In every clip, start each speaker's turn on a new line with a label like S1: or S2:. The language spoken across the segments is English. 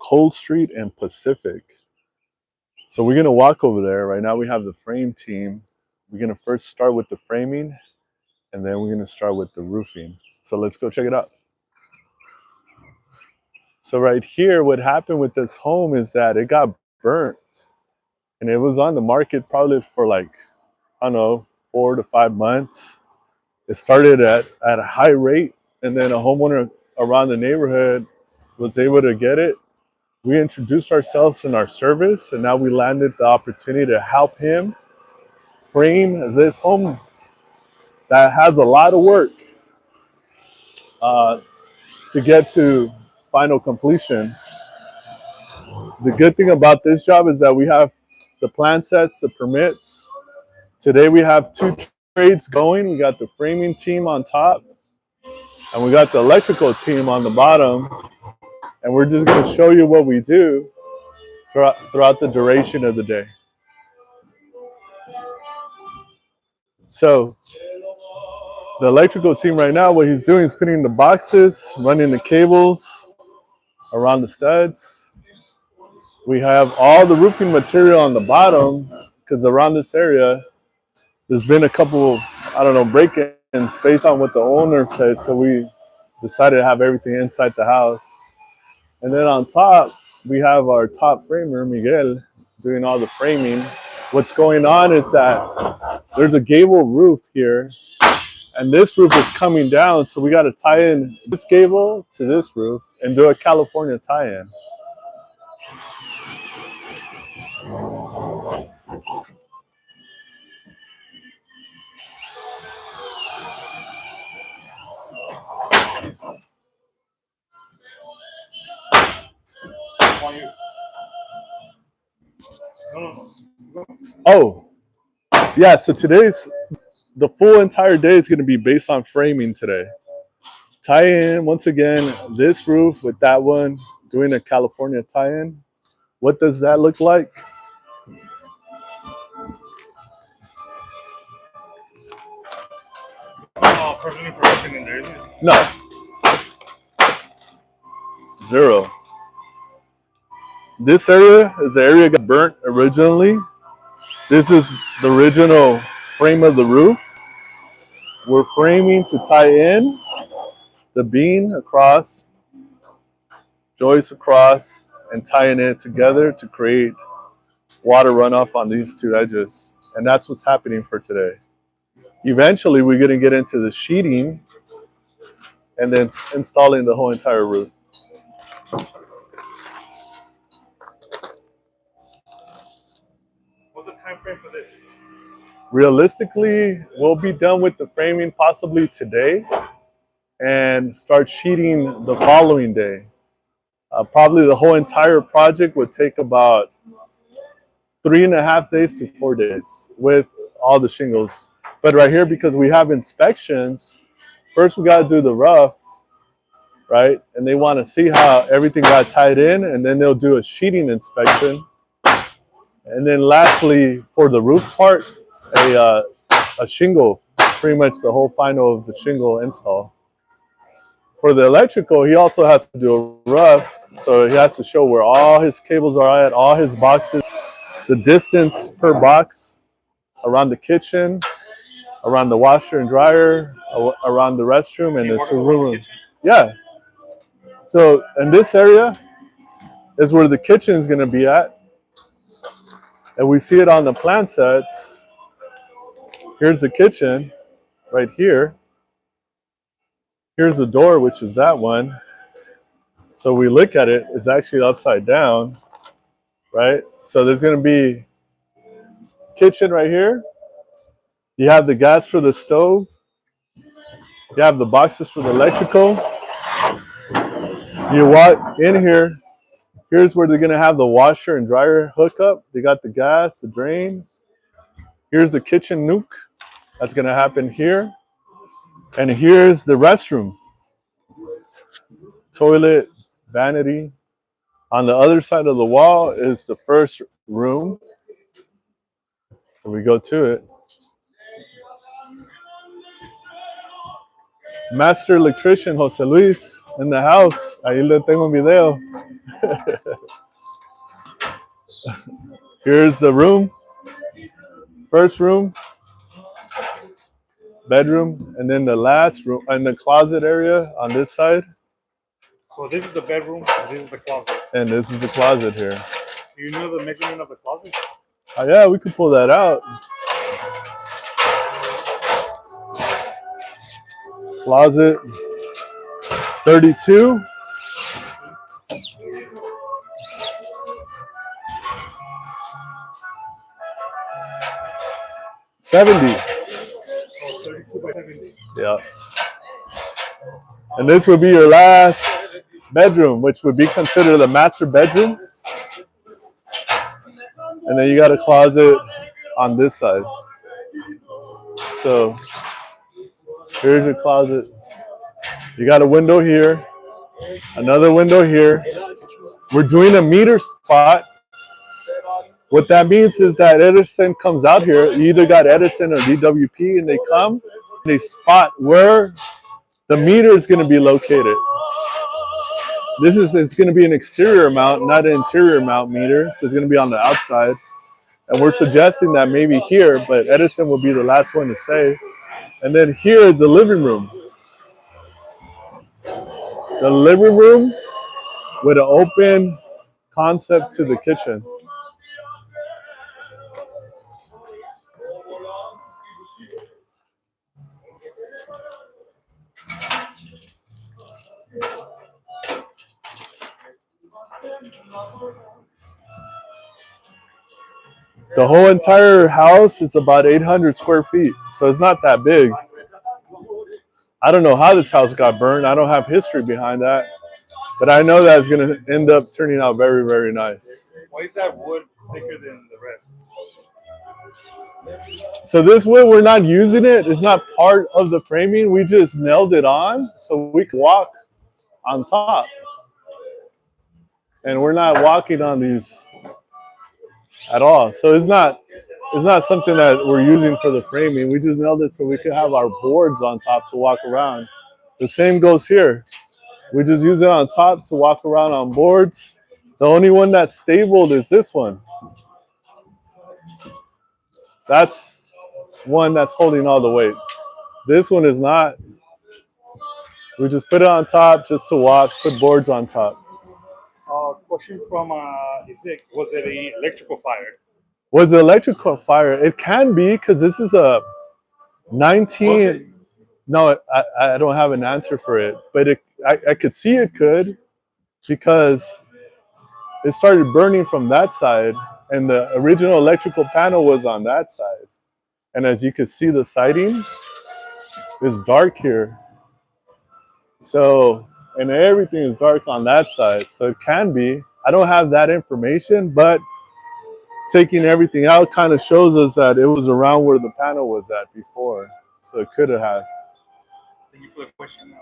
S1: Cold Street and Pacific. So we're gonna walk over there. Right now we have the frame team. We're gonna first start with the framing, and then we're gonna start with the roofing. So let's go check it out. So right here, what happened with this home is that it got burnt, and it was on the market probably for like, I don't know, 4 to 5 months. It started at a high rate, and then a homeowner around the neighborhood was able to get it. We introduced ourselves in our service, and now we landed the opportunity to help him frame this home that has a lot of work uh, to get to final completion. The good thing about this job is that we have the plan sets, the permits. Today we have 2 trades going. We got the framing team on top, and we got the electrical team on the bottom. And we're just going to show you what we do throughout the duration of the day. So the electrical team right now, what he's doing is putting the boxes, running the cables around the studs. We have all the roofing material on the bottom, because around this area, there's been a couple, I don't know, break-ins based on what the owner said. So we decided to have everything inside the house. And then on top, we have our top framer, Miguel, doing all the framing. What's going on is that there's a gable roof here, and this roof is coming down. So we got to tie in this gable to this roof and do a California tie-in. Oh, yeah. So the full entire day is going to be based on framing today. Tie in, once again, this roof with that one, doing a California tie-in. What does that look like?
S2: Personal information in there, isn't it?
S1: No. 0. This area is the area that got burnt originally. This is the original frame of the roof. We're framing to tie in the beam across, joist across, and tying it together to create water runoff on these 2 edges. And that's what's happening for today. Eventually, we're going to get into the sheeting and then installing the whole entire roof.
S2: What's the time frame for this?
S1: Realistically, we'll be done with the framing possibly today and start sheeting the following day. Probably the whole entire project would take about 3.5 days to 4 days with all the shingles. But right here, because we have inspections, first we got to do the rough, right? And they want to see how everything got tied in, and then they'll do a sheeting inspection. And then lastly, for the roof part, a shingle, pretty much the whole final of the shingle install. For the electrical, he also has to do a rough, so he has to show where all his cables are at, all his boxes, the distance per box around the kitchen, around the washer and dryer, around the restroom, and the 2 rooms. Yeah. So in this area is where the kitchen is going to be at. And we see it on the plan sets. Here's the kitchen right here. Here's the door, which is that one. So we look at it, it's actually upside down, right? So there's going to be kitchen right here. You have the gas for the stove. You have the boxes for the electrical. You walk in here. Here's where they're going to have the washer and dryer hookup. They got the gas, the drains. Here's the kitchen nuke. That's going to happen here. And here's the restroom. Toilet, vanity. On the other side of the wall is the first room. And we go to it. Master electrician Jose Luis in the house. Ahí le tengo un video. Here's the room, first room, bedroom, and then the last room and the closet area on this side.
S2: So this is the bedroom, and this is the closet.
S1: And this is the closet here.
S2: Do you know the measurement of the closet?
S1: Oh yeah, we could pull that out. Closet 32. $70.
S2: So 32 by 70.
S1: Yeah. And this would be your last bedroom, which would be considered the master bedroom. And then you got a closet on this side. So here's your closet. You got a window here, another window here. We're doing a meter spot. What that means is that Edison comes out here. You either got Edison or DWP, and they come, they spot where the meter is going to be located. It's going to be an exterior mount, not an interior mount meter. So it's going to be on the outside. And we're suggesting that maybe here, but Edison will be the last one to say. And then here is the living room. The living room with an open concept to the kitchen. The whole entire house is about 800 square feet, so it's not that big. I don't know how this house got burned. I don't have history behind that, but I know that it's going to end up turning out very, very nice.
S2: Why is that wood thicker than the rest?
S1: So this wood, we're not using it. It's not part of the framing. We just nailed it on so we can walk on top. And we're not walking on these at all. So it's not something that we're using for the framing. We just nailed it so we could have our boards on top to walk around. The same goes here. We just use it on top to walk around on boards. The only one that's stabled is this one. That's one that's holding all the weight. This one is not. We just put it on top just to walk, put boards on top.
S2: Question from, was it an electrical fire?
S1: Was it electrical fire? It can be, because this is a 19. No, I don't have an answer for it, but I could see it could, because it started burning from that side, and the original electrical panel was on that side. And as you can see, the siding is dark here. So, and everything is dark on that side. So it can be. I don't have that information, but taking everything out kind of shows us that it was around where the panel was at before. So it could have.
S2: Thank you for the question,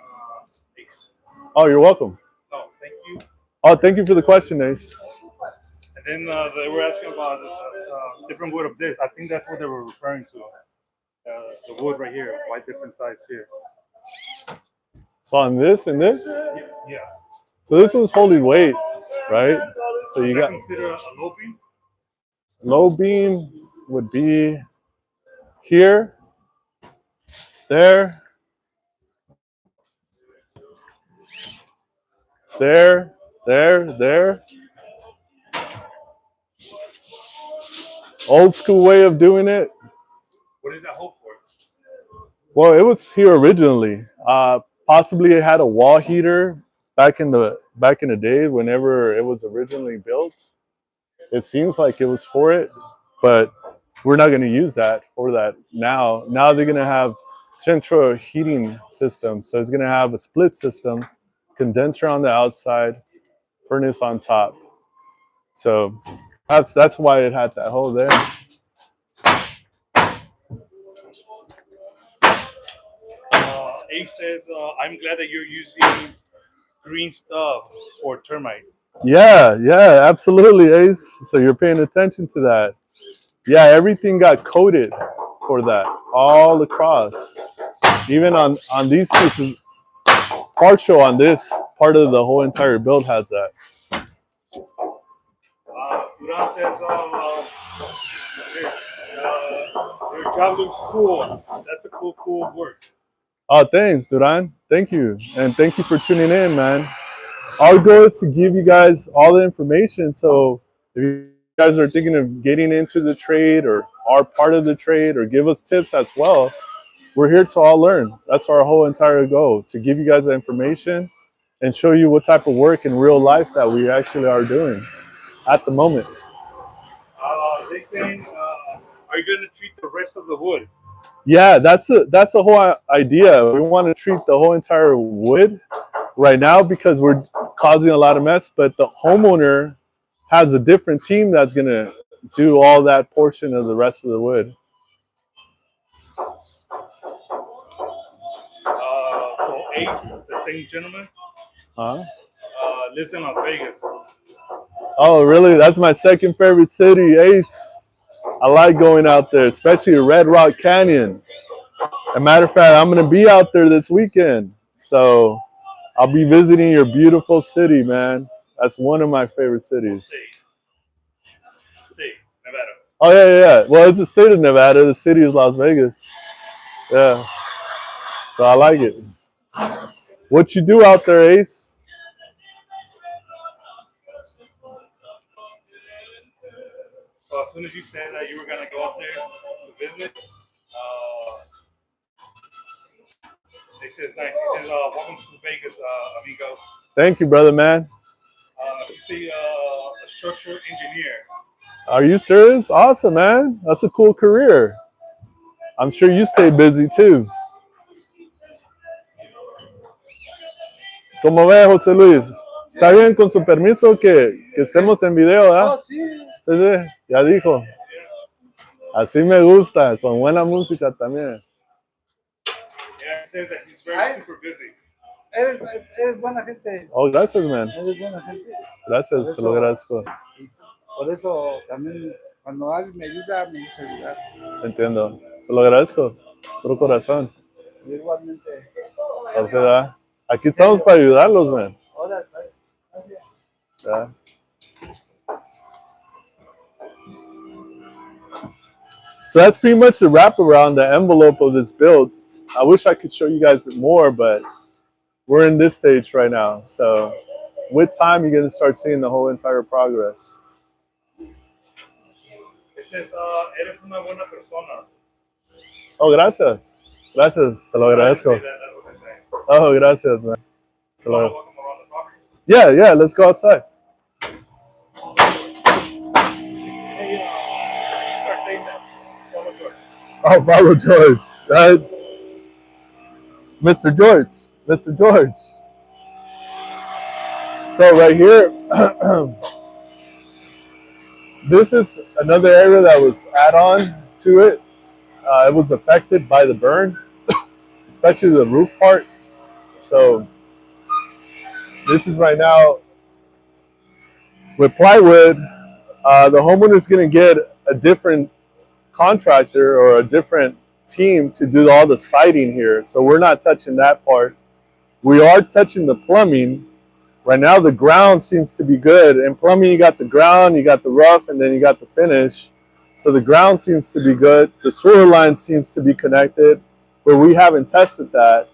S2: Ace.
S1: Oh, you're welcome.
S2: No, thank you.
S1: Oh, thank you for the question, Ace.
S2: And then they were asking about different wood of this. I think that's what they were referring to. The wood right here. Why different sides here?
S1: So on this and this?
S2: Yeah.
S1: So this one's holding weight, right? So you got
S2: consider a low beam?
S1: Low beam would be here, there, there, there. Old school way of doing it.
S2: What is that hold for?
S1: Well, it was here originally. Possibly it had a wall heater back in the day whenever it was originally built. It seems like it was for it, but we're not going to use that for that now. Now they're going to have central heating system. So it's going to have a split system, condenser on the outside, furnace on top. So that's why it had that hole there.
S2: Ace says, I'm glad that you're using green stuff for termite.
S1: Yeah, absolutely, Ace. So you're paying attention to that. Yeah, everything got coated for that, all across. Even on these pieces, partial on this part of the whole entire build has that.
S2: Duran says, your job looks cool. That's a cool work.
S1: Oh, thanks, Duran. Thank you. And thank you for tuning in, man. Our goal is to give you guys all the information. So if you guys are thinking of getting into the trade or are part of the trade or give us tips as well, we're here to all learn. That's our whole entire goal, to give you guys the information and show you what type of work in real life that we actually are doing at the moment.
S2: They saying, are you going to treat the rest of the wood?
S1: Yeah, that's the whole idea. We want to treat the whole entire wood right now because we're causing a lot of mess, but the homeowner has a different team that's going to do all that portion of the rest of the wood.
S2: So Ace, the same gentleman,
S1: Huh?
S2: lives in Las Vegas.
S1: Oh, really? That's my second favorite city, Ace. I like going out there, especially Red Rock Canyon. As a matter of fact, I'm going to be out there this weekend. So I'll be visiting your beautiful city, man. That's one of my favorite cities.
S2: State, Nevada.
S1: Oh, yeah. Well, it's the state of Nevada. The city is Las Vegas. Yeah. So I like it. What you do out there, Ace?
S2: So as soon as you said that you were going to go up there to visit, they said it's nice. He says, welcome to Vegas, amigo.
S1: Thank you, brother, man.
S2: He's the structural engineer.
S1: Are you serious? Awesome, man. That's a cool career. I'm sure you stay busy too. ¿Cómo ve, José Luis? ¿Está bien con su permiso que estemos en video, ¿verdad?
S3: Oh, sí.
S1: Sí, sí, ya dijo. Así me gusta, con buena música también.
S2: Yeah, he says that he's very super busy.
S3: Eres buena gente.
S1: Oh, gracias, man.
S3: Eres buena gente.
S1: Gracias, se lo agradezco.
S3: Por eso también cuando alguien me ayuda, me gusta ayudar.
S1: Entiendo. Se lo agradezco. Puro corazón.
S3: Igualmente.
S1: O sea, aquí estamos para ayudarlos, man.
S3: Ahora,
S1: Yeah. So that's pretty much the wrap around the envelope of this build. I wish I could show you guys more, but we're in this stage right now. So with time, you're going to start seeing the whole entire progress.
S2: It says, eres una buena persona.
S1: Oh, gracias. Gracias. Se lo agradezco. Oh, gracias, man. Se lo... Yeah, let's go outside. Oh, follow George. Mr. George. Mr. George. So right here, this is another area that was add-on to it. It was affected by the burn, especially the roof part. So this is right now with plywood. The homeowner is going to get a different contractor or a different team to do all the siding here. So we're not touching that part. We are touching the plumbing. Right now the ground seems to be good. In plumbing you got the ground, you got the rough, and then you got the finish. So the ground seems to be good. The sewer line seems to be connected, but we haven't tested that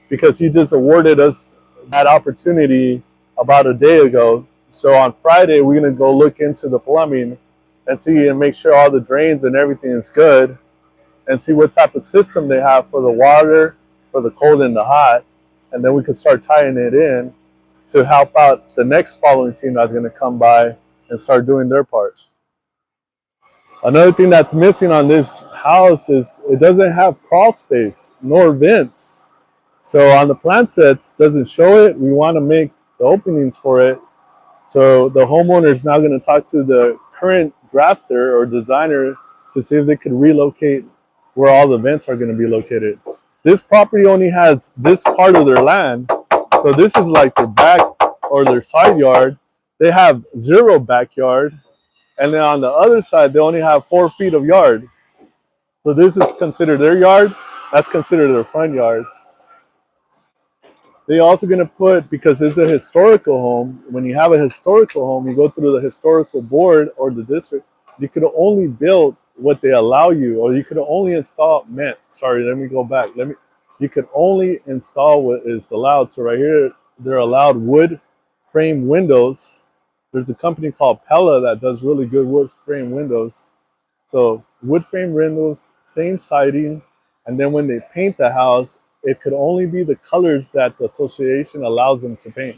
S1: because he just awarded us that opportunity about a day ago. So on Friday we're going to go look into the plumbing and see and make sure all the drains and everything is good and see what type of system they have for the water, for the cold and the hot. And then we can start tying it in to help out the next following team that's going to come by and start doing their part. Another thing that's missing on this house is it doesn't have crawl space nor vents. So on the plan sets, doesn't show it. We want to make the openings for it. So the homeowner is now going to talk to the current drafter or designer to see if they could relocate where all the vents are going to be located. This property only has this part of their land. So this is like their back or their side yard. They have 0 backyard. And then on the other side, they only have 4 feet of yard. So this is considered their yard. That's considered their front yard. They also gonna put, because it's a historical home. When you have a historical home, you go through the historical board or the district. You could only build what they allow you, or you could only install. Sorry, let me go back. You could only install what is allowed. So right here, they're allowed wood frame windows. There's a company called Pella that does really good wood frame windows. So wood frame windows, same siding, and then when they paint the house, it could only be the colors that the association allows them to paint.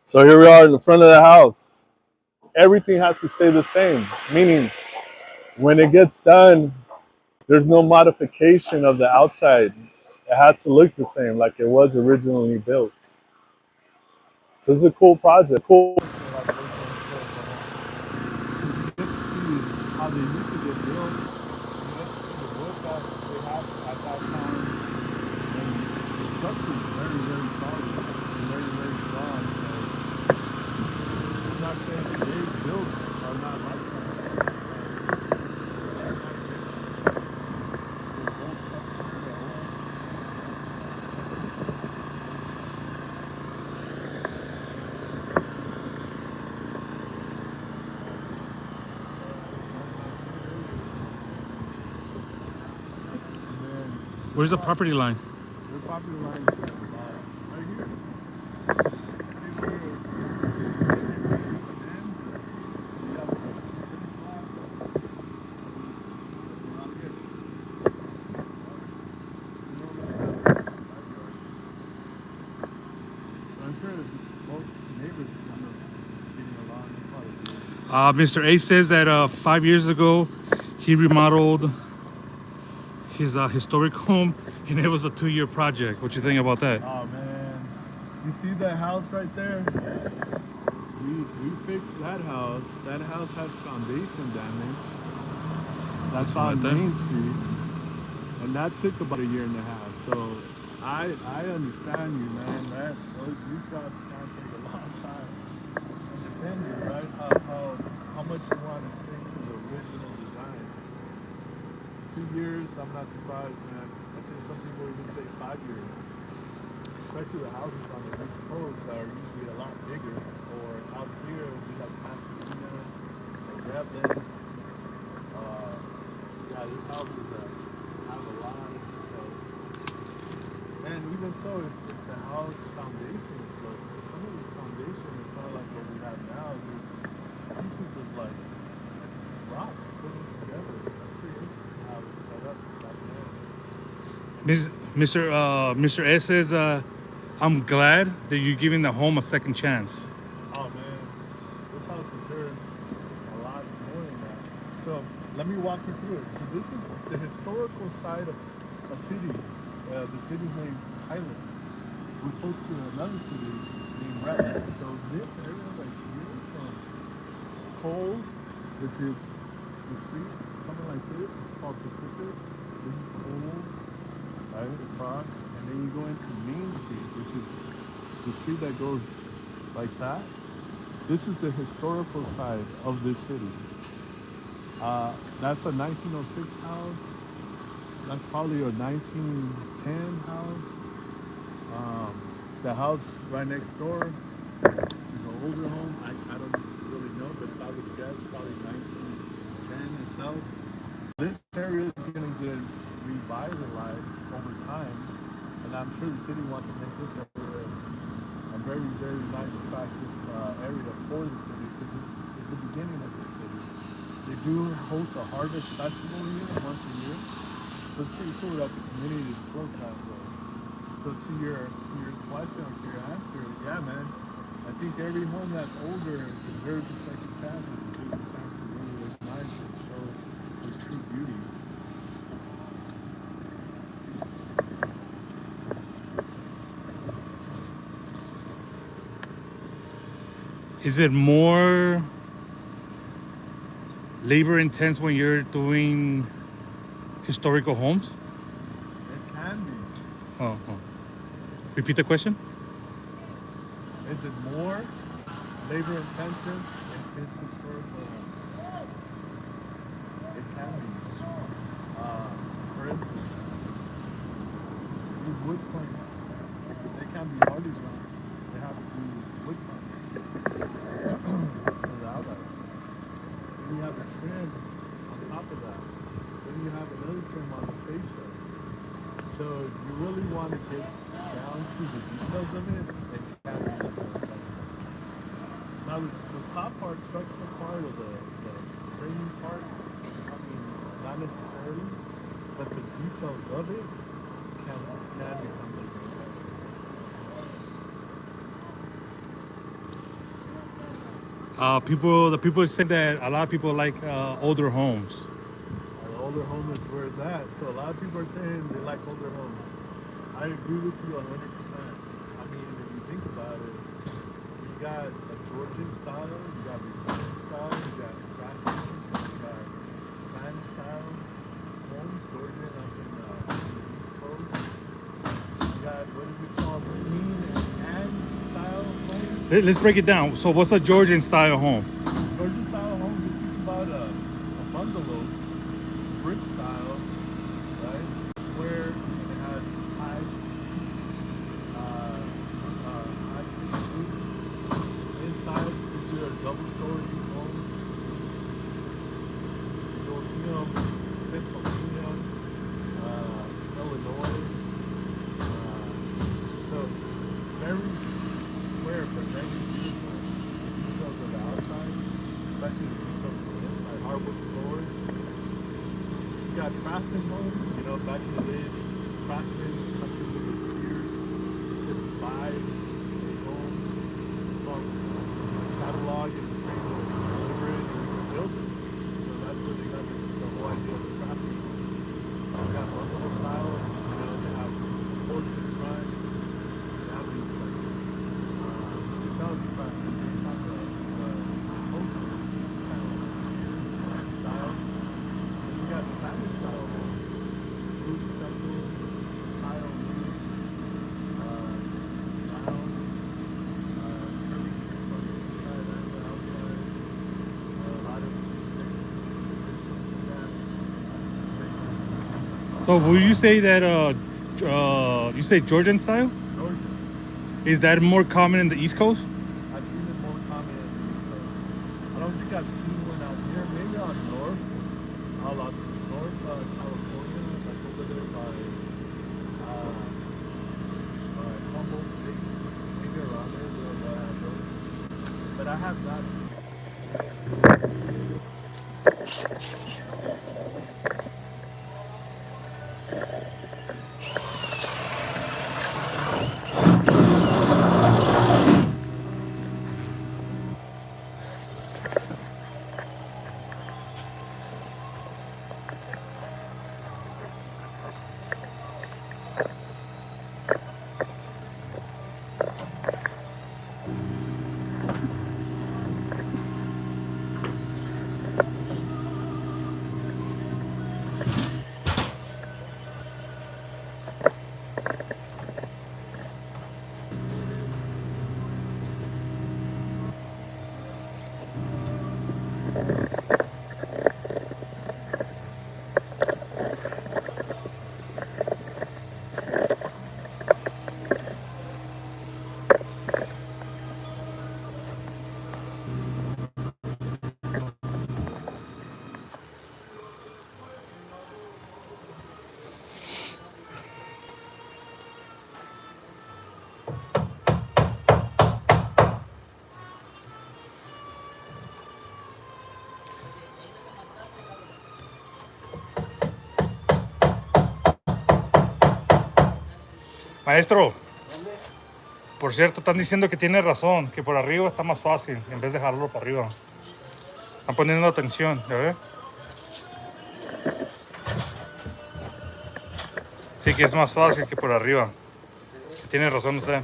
S1: So here we are in the front of the house. Everything has to stay the same, meaning when it gets done, there's no modification of the outside. It has to look the same like it was originally built. So it's a cool project. Cool. How they used to get built, the wood that they had at that time, and the structure is very, very solid, and very, very strong. So I'm not saying today's builds are not like that.
S2: Where's the property line?
S1: The property line is right here.
S2: Mr. A says that 5 years ago, he remodeled his historic home, and it was a 2-year project. What you think about that?
S1: Oh man, you see that house right there? We fixed that house. That house has foundation damage. That's on Main Street, and that took about 1.5 years. So I understand you, man. These jobs can take a long time. Depending, right? How much you want to stick to the original design. 2 years, I'm not surprised, man. I think some people even say 5 years. Especially the houses on the East Coast are usually a lot bigger. Or out here, we have Pasadena, or Redlands. Yeah, these houses have a lot of details. And even so, if the house foundation is slow, some of this foundation is not like what we have now. There's pieces of like rocks putting together. That's pretty interesting how it's set up back then.
S2: Mr. S says, I'm glad that you're giving the home a second chance.
S1: Oh man, this house deserves a lot more than that. So let me walk you through it. So this is the historical side of a city. The city's named Highland. We're close to another city named Redlands. So this area right here from Cole, which is the street, something like this, it's called Pacific. This is Cole, right across, and then you go into Main Street, which is the street that goes like that. This is the historical side of this city. That's a 1906 house. That's probably a 1910 house. The house right next door is an older home. I don't really know, but if I would guess, probably 1910 itself. This area is going to get revitalized over time, and I'm sure the city wants to make this area a very, very nice, attractive area for the city, because it's the beginning of the city. They do host a harvest festival here once a year. So it's pretty cool that the community is close that way. So to your question or to your answer, yeah, man, I think every home that's older deserves a second chance. It deserves a chance to really look nice and show its true beauty.
S2: Is it more labor intense when you're doing historical homes?
S1: It can be.
S2: Oh. Repeat the question.
S1: Is it more labor intensive if it's historical? It can be. For instance, these wood planks, they can be hardy ones. They have to be wood planks for the outlet. Then you have the trim on top of that. Then you have another trim on the fascia. So if you really want to get down to the details of it, it can be more intensive. Now the top part, structural part, or the framing part, I mean, not necessarily, but the details of it can become labor intensive.
S2: The people say that a lot of people like older homes.
S1: The older home is where it's at. So a lot of people are saying they like older homes. I agree with you 100%. I mean, if you think about it, you got a Georgian style, you got Victorian style, you got Japanese, you got Spanish style homes, Georgian up in the East Coast. You got, what is it called, Queen and style homes.
S2: Let's break it down. So what's a Georgian style home?
S1: Georgian style homes, just think about a bungalow, brick style, right? Where it has high roof. Inside, if you're a double-story home, you'll see them in Pennsylvania, Illinois. So very square, but very beautiful. Details of the outside, especially the details of the inside. Hardwood floors. You got craftsman homes, you know, back in the days, craftsmen companies with steers, could buy a home from catalog and trade it, deliver it, and build it. So that's where they got the whole idea of the craftsman home. You got bungalow style, you know, they have porch in front, they have these like, you tell it's front, it's not the post kind of style. You got Spanish style homes, roof stucco, tile roof, round, curving from the inside and the outside, a lot of additions to that.
S2: So would you say that you say Georgian style?
S1: Georgia,
S2: Is that more common in the East Coast?
S1: I've seen it more common in the East Coast. I don't think I've seen one out here, maybe on North, North California, like over there by Humboldt State, maybe around there, they'll have those. But I have not seen
S2: Maestro, por cierto, están diciendo que tiene razón, que por arriba está más fácil en vez de jalarlo para arriba. Están poniendo atención, ¿ya ve? Sí, que es más fácil que por arriba. Tiene razón usted.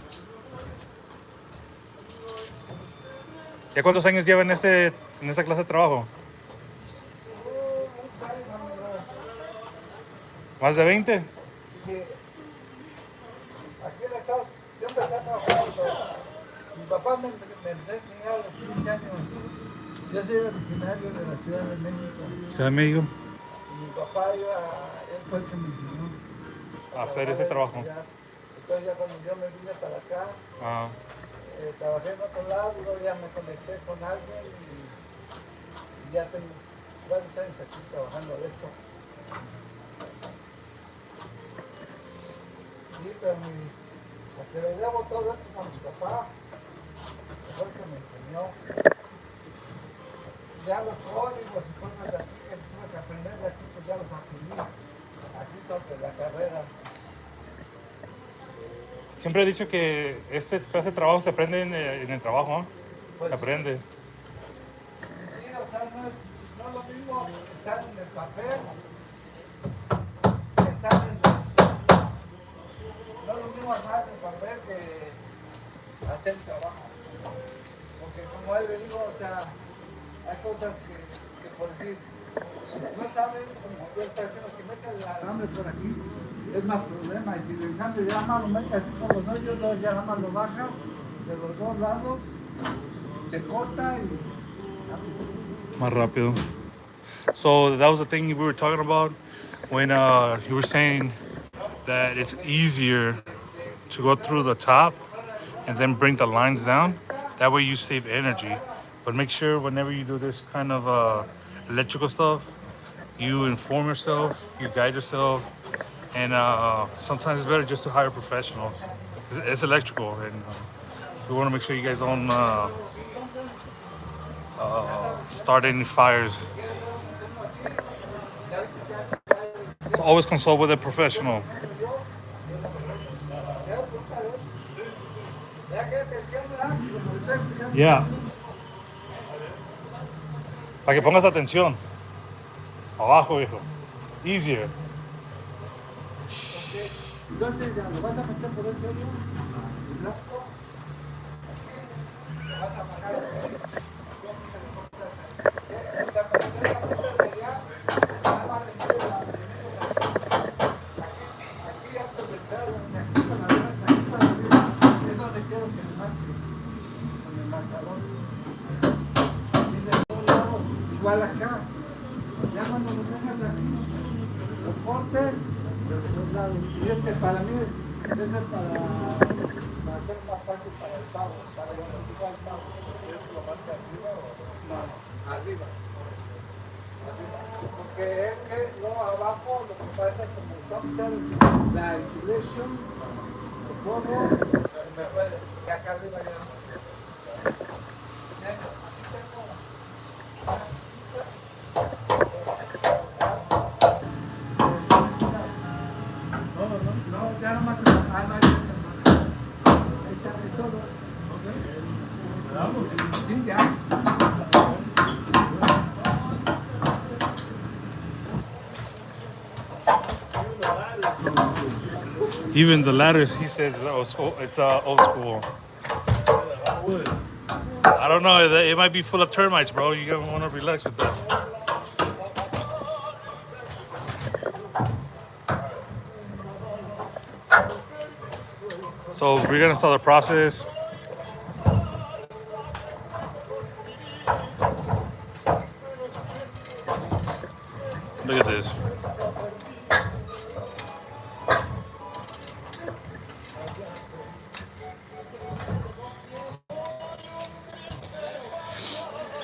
S2: ¿Ya cuántos años lleva en esa clase de trabajo? ¿Más de 20?
S3: Sí. Aquí en Estados Unidos, yo empecé a trabajar papá me enseñó a los 15 años. Yo soy originario de la Ciudad de México.
S2: Ciudad de México.
S3: Y mi papá él fue el que me enseñó
S2: A hacer ese
S3: en la
S2: trabajo.
S3: ciudad. Entonces ya cuando yo me vine para acá,
S2: Ah,
S3: trabajé en otro lado, luego ya me conecté con alguien y ya tengo varios años aquí trabajando de esto. Sí, pero a que le debo todo esto a mi papá, que fue el que me enseñó. Ya los códigos y cosas de aquí que tuve que aprender de aquí, pues ya los aprendí. Aquí sobre la carrera.
S2: siempre he dicho que este clase de trabajo se aprende en el trabajo, ¿no?
S3: Pues
S2: Se aprende.
S3: sí, o sea, no es lo mismo estar en el papel, estar en no es lo mismo armar en el papel que hacer el trabajo. Porque como a él le digo, o sea, hay cosas que por decir, no sabes, como tú estás diciendo, que metas el alambre por aquí, es más problema. Y si en cambio ya más lo metes aquí con los hoyos, luego ya nada más lo baja de los dos lados, se corta y...
S2: Más rápido. So that was the thing we were talking about when you were saying that it's easier to go through the top and then bring the lines down. That way you save energy. But make sure whenever you do this kind of electrical stuff, you inform yourself, you guide yourself, and sometimes it's better just to hire professionals. It's electrical, and we want to make sure you guys don't start any fires. So always consult with a professional. Yeah. Para que pongas atención. Abajo, hijo. Easier.
S3: Entonces ya lo vas a meter por ese hoyo, el blanco, lo vas a bajar aquí. Aquí antes de entrar, de aquí para arriba, de aquí para arriba, es donde quiero que me marque, con el marcador. Y de todos lados, igual acá. Ya cuando lo tengas aquí, los cortes de los dos lados. Y este para mí, este es para hacer más fácil para el pavo, para identificar el pavo. ¿Quieres que lo marque arriba o no? No, arriba. Porque es que luego abajo lo que pasa es como está la insulation, el polvo, me puede, y acá arriba ya no. No, ya no más. No, ahí está de todo. Sí, ya.
S2: Even the ladders, he says, it's old school. I don't know. It might be full of termites, bro. You gotta want to relax with that. So we're gonna start the process. Look at this.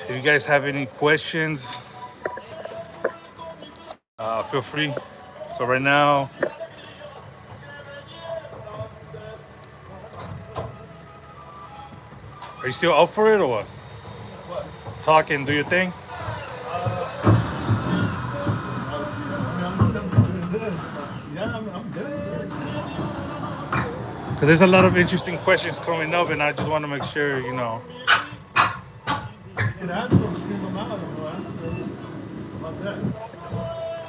S2: If you guys have any questions, feel free. So right now, are you still up for it or what? Talk and do your thing. Because there's a lot of interesting questions coming up, and I just want to make sure, you know.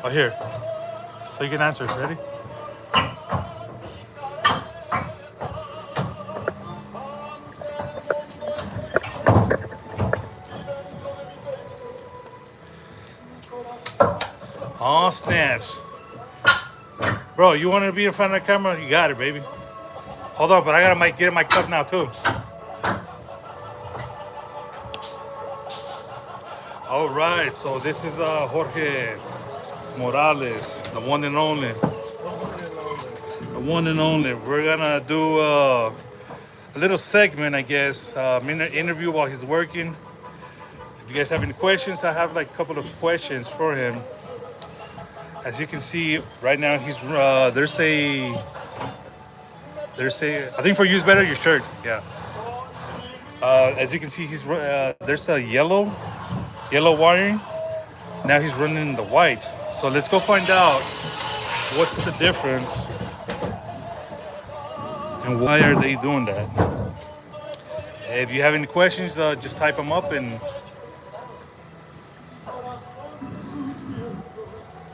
S2: Oh, here. So you can answer. Ready? Oh, snaps. Bro, you want to be in front of the camera? You got it, baby. Hold on, but I got to get in my cup now, too. All right, so this is Jorge Morales, the one and only. The one and only. We're gonna do a little segment, I guess, interview while he's working. If you guys have any questions, I have like a couple of questions for him. As you can see right now, he's I think for you is better your shirt. Yeah. As you can see, there's a yellow wiring. Now he's running the white. So let's go find out what's the difference and why are they doing that. If you have any questions, just type them up. And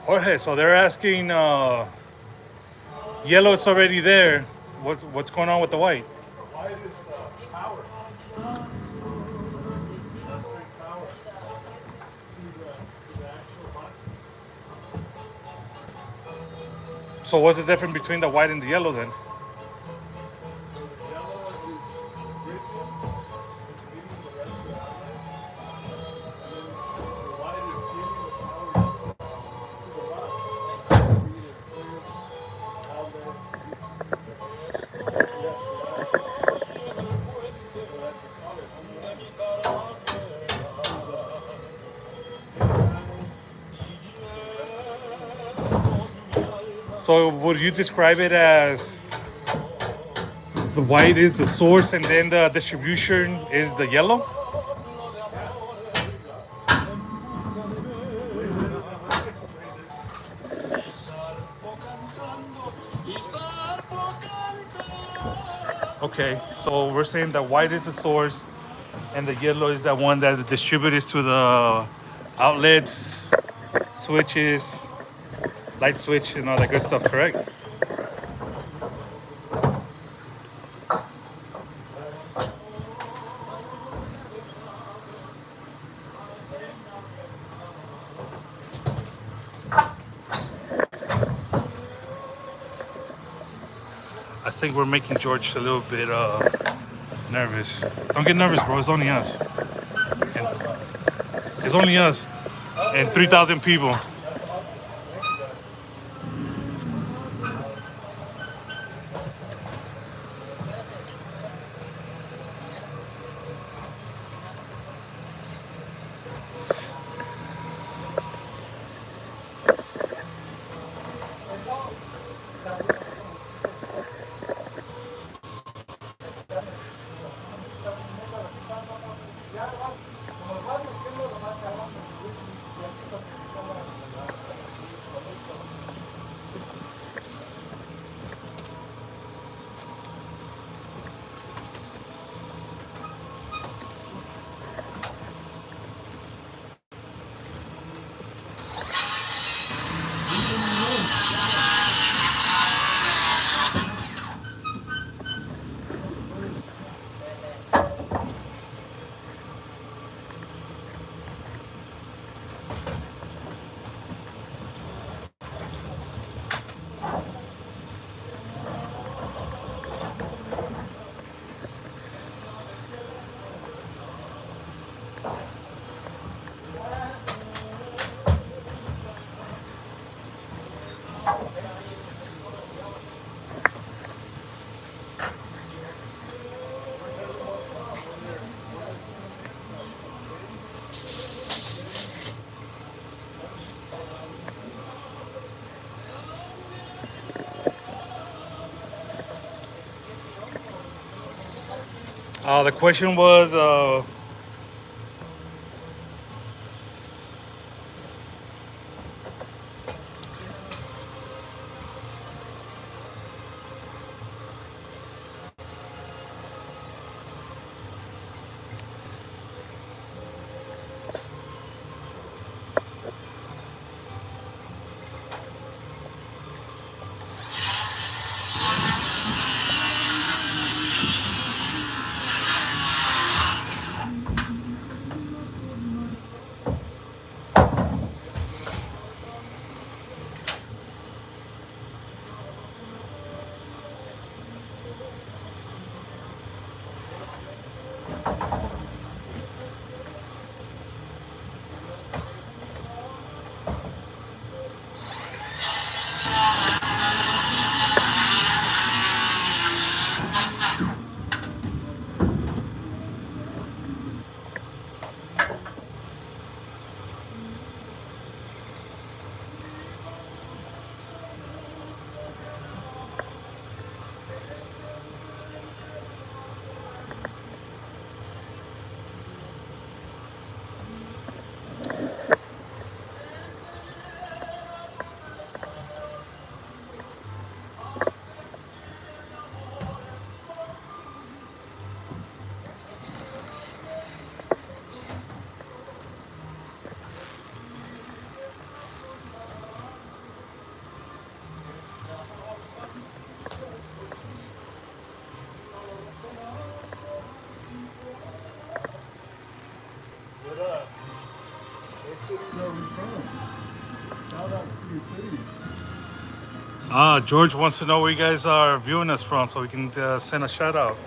S2: Jorge, so they're asking, yellow is already there. What's going on with the white?
S1: White is power. Necessary power to the actual line.
S2: So what's the difference between the white and the yellow then?
S1: So the yellow is bridging, it's feeding the rest of the outlet, and then the white is giving the power to the box. Be it external outlet. Yes, the outlet. So that's the color.
S2: So would you describe it as the white is the source and then the distribution is the yellow? Okay, so we're saying that white is the source and the yellow is the one that distributes to the outlets, switches, light switch, and all that good stuff, correct? I think we're making George a little bit nervous. Don't get nervous, bro. It's only us. It's only us and 3,000 people. The question was, George wants to know where you guys are viewing us from so we can send a shout out.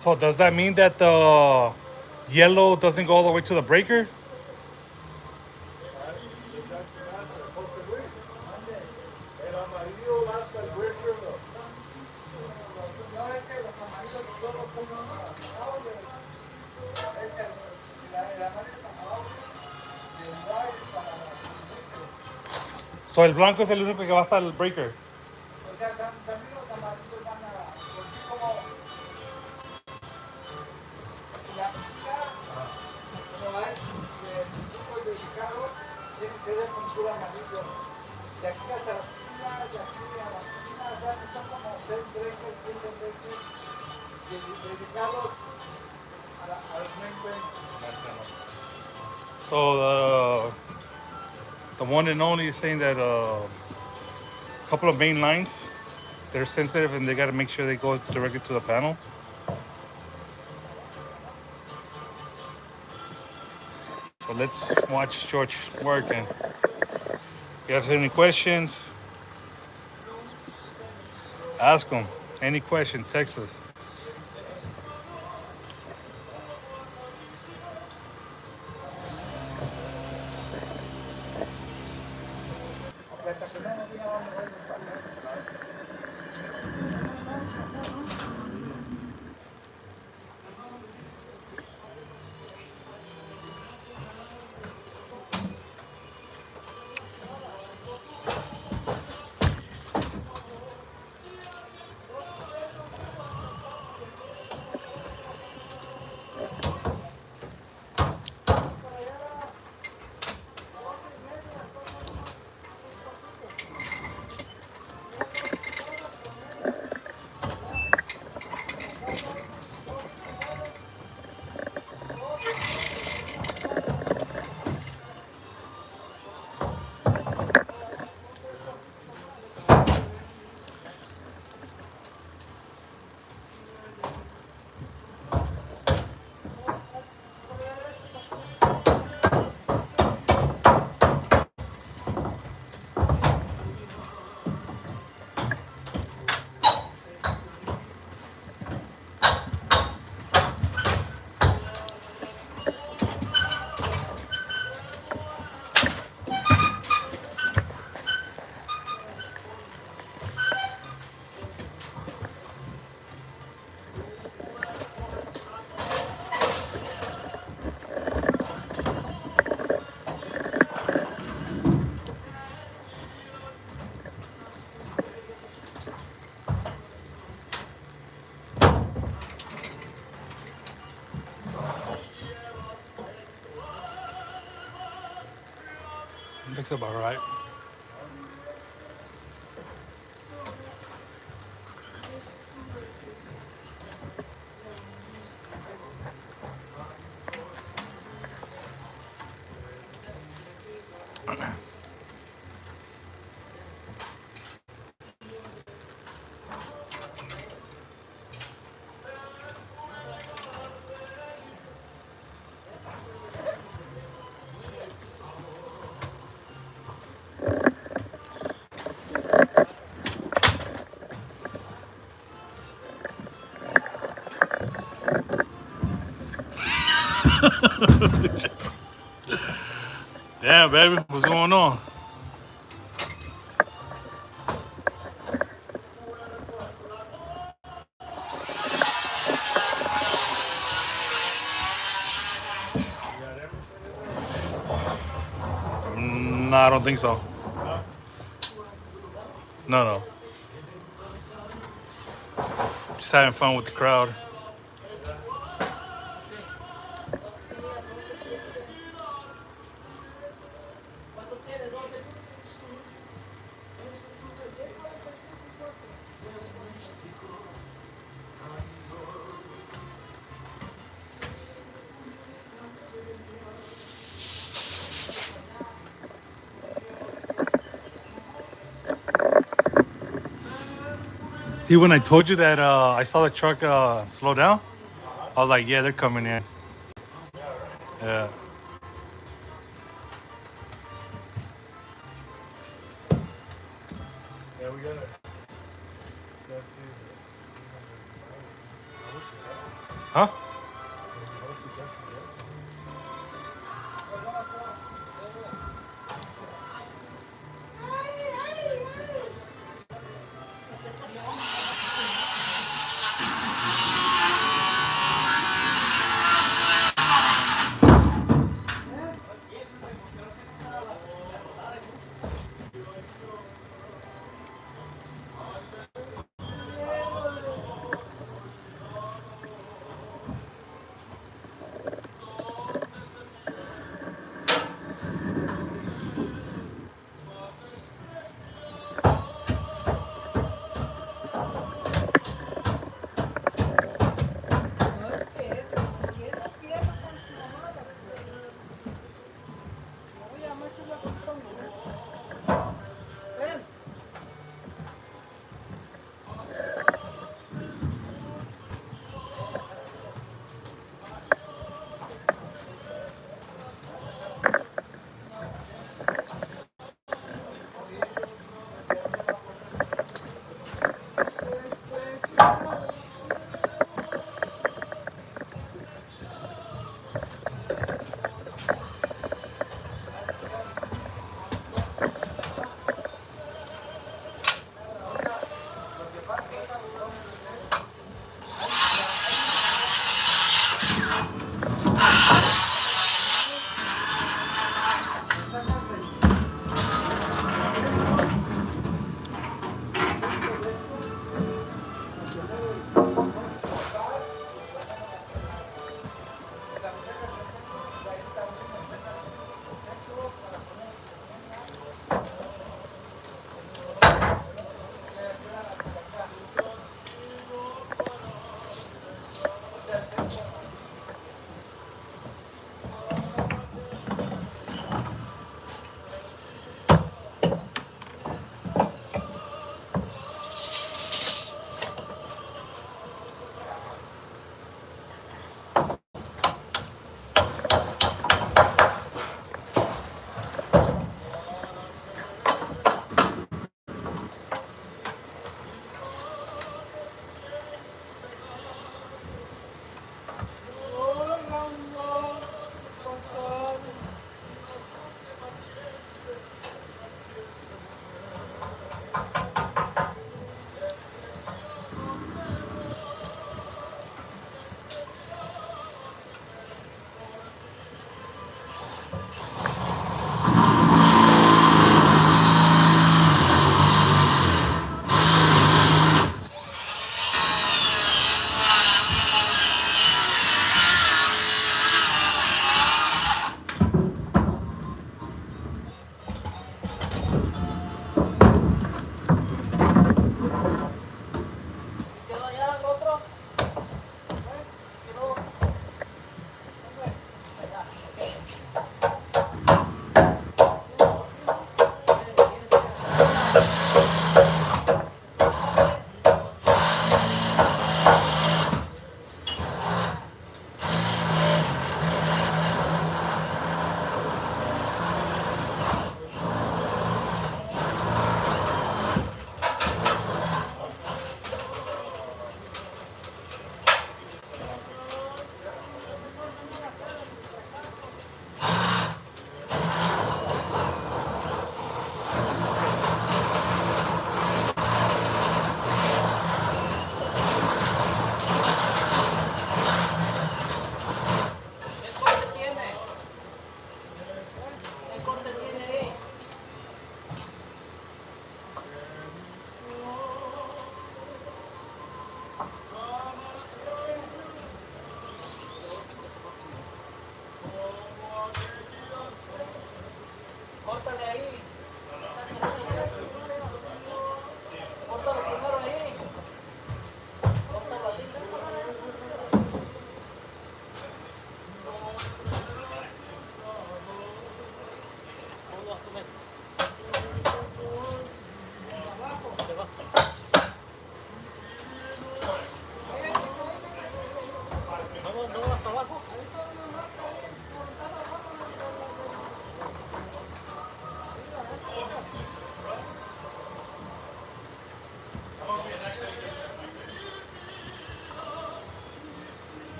S2: So does that mean that the yellow doesn't go all the way to the breaker?
S1: El amarillo hasta el breaker.
S3: No es que los amarillos yo los pongo abajo el amarillo para abajo y el white para
S2: So el blanco es el único que va hasta el breaker.
S3: o sea, también los amarillos van a, porque como la pintura, como hay tipos dedicados, tiene que ser pintura amarillo. De aquí hasta la piscina, de aquí a la piscina, o sea, son como 6 breakers, 5 breakers dedicados a los main breakers.
S2: So the one and only is saying that a couple of main lines, they're sensitive and they got to make sure they go directly to the panel. So let's watch George work, and if you have any questions, ask him. Any question, text us. Looks about right. Damn, baby, what's going on? No, I don't think so. No. Just having fun with the crowd. See, when I told you that I saw the truck slow down, I was like, yeah, they're coming in. Yeah.
S1: Yeah, we gotta see.
S2: Huh?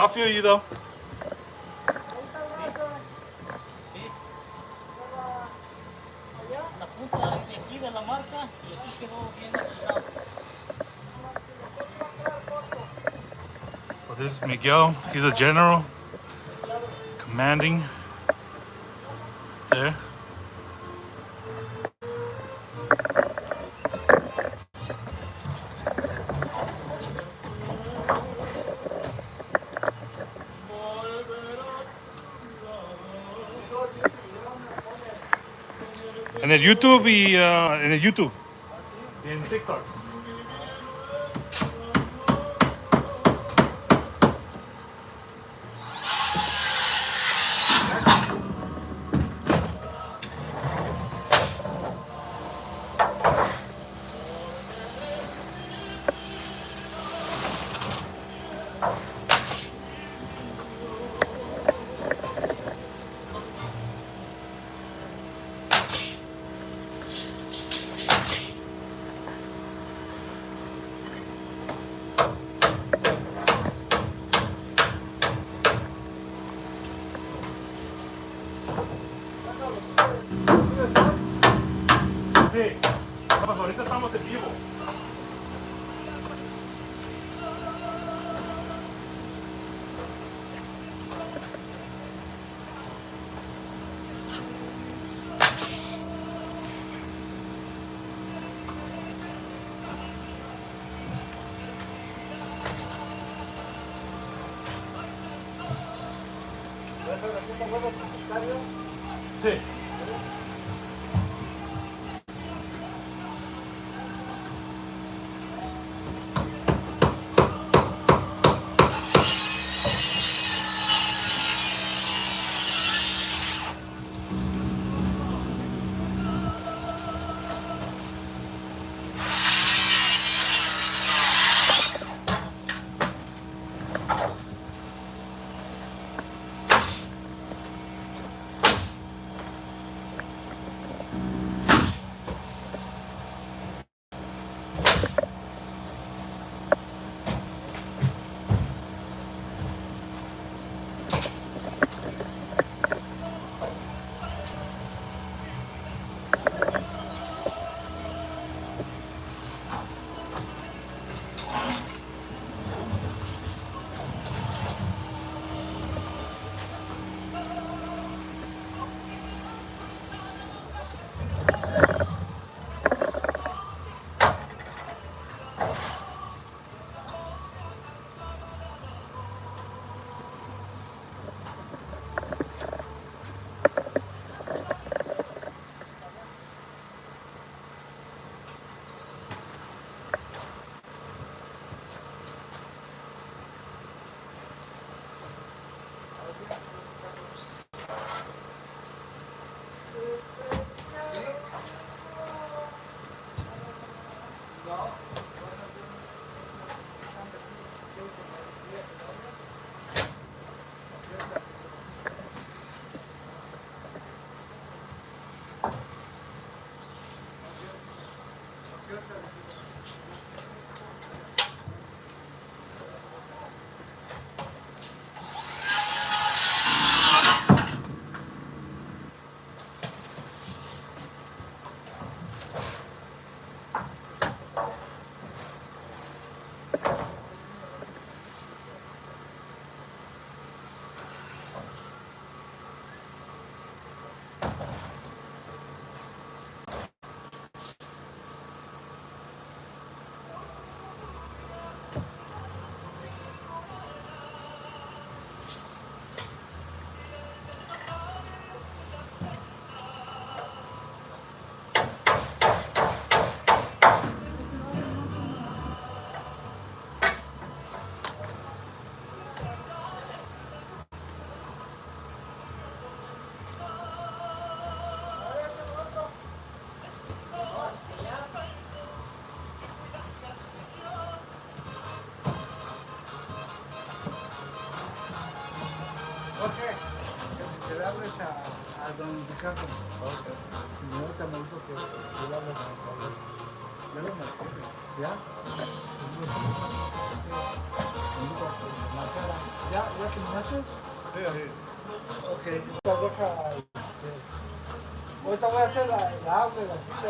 S2: I feel you though.
S4: La punta de aquí de la marca y aquí quedó bien ajustado.
S2: So this is Miguel. He's a general, commanding there. En el YouTube en el YouTube. Y en TikTok. Sí. Vamos, ahorita estamos en vivo. Sí.
S3: hables a don Ricardo.
S1: Okay.
S3: Y no te me dijo que tú le hables a Rafael. Yo le marqué. ¿Ya? ¿Ya? ¿Ya terminaste?
S1: Sí, ahí.
S3: Ok. Ahorita deja. Ahorita voy a hacer la app de la cita.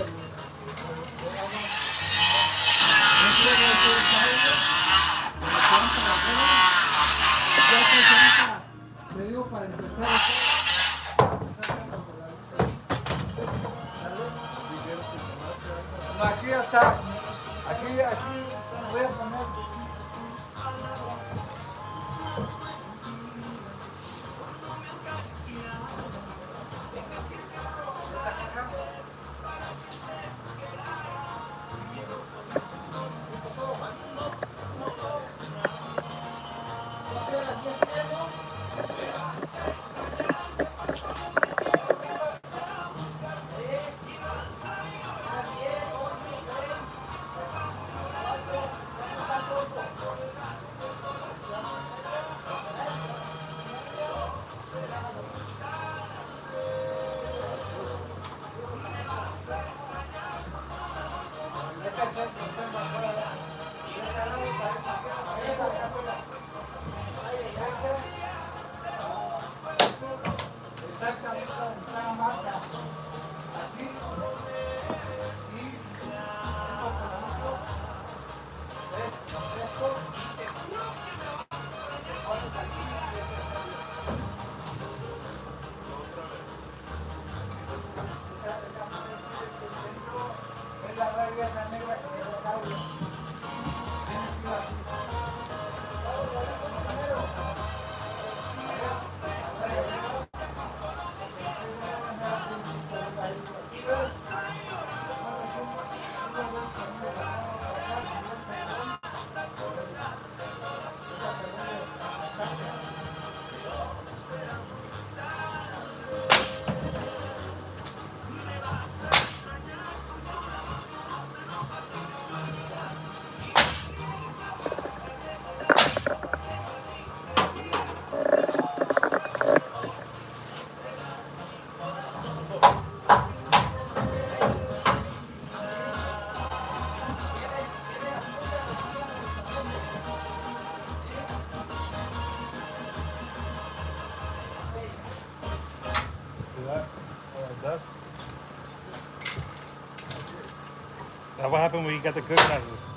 S3: Te digo para empezar a hacer. No, aquí ya está. Aquí voy a poner. Exactamente, está la marca. Así, sí, esto. Es la raya esa negra que se le cae. Tienes que ir así.
S1: See that? That's
S2: That's what happened when you got the good glasses.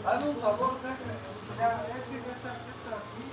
S3: Hazme un favor, ya, ese ya está aquí.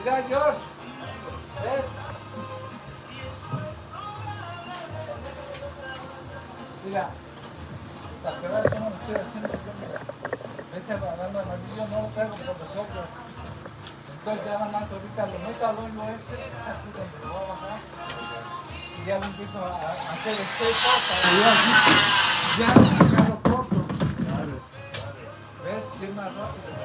S3: Mira, George, ¿ves? Mira, para que veas cómo lo estoy haciendo yo, mira. Ese banano amarillo no lo traigo por los ojos. Entonces ya nada más ahorita lo meto al hoyo aquí donde lo voy a bajar. Y ya lo empiezo a hacer el seco para yo así, ya sacarlo corto. ¿Ves? Sí, es más rápido.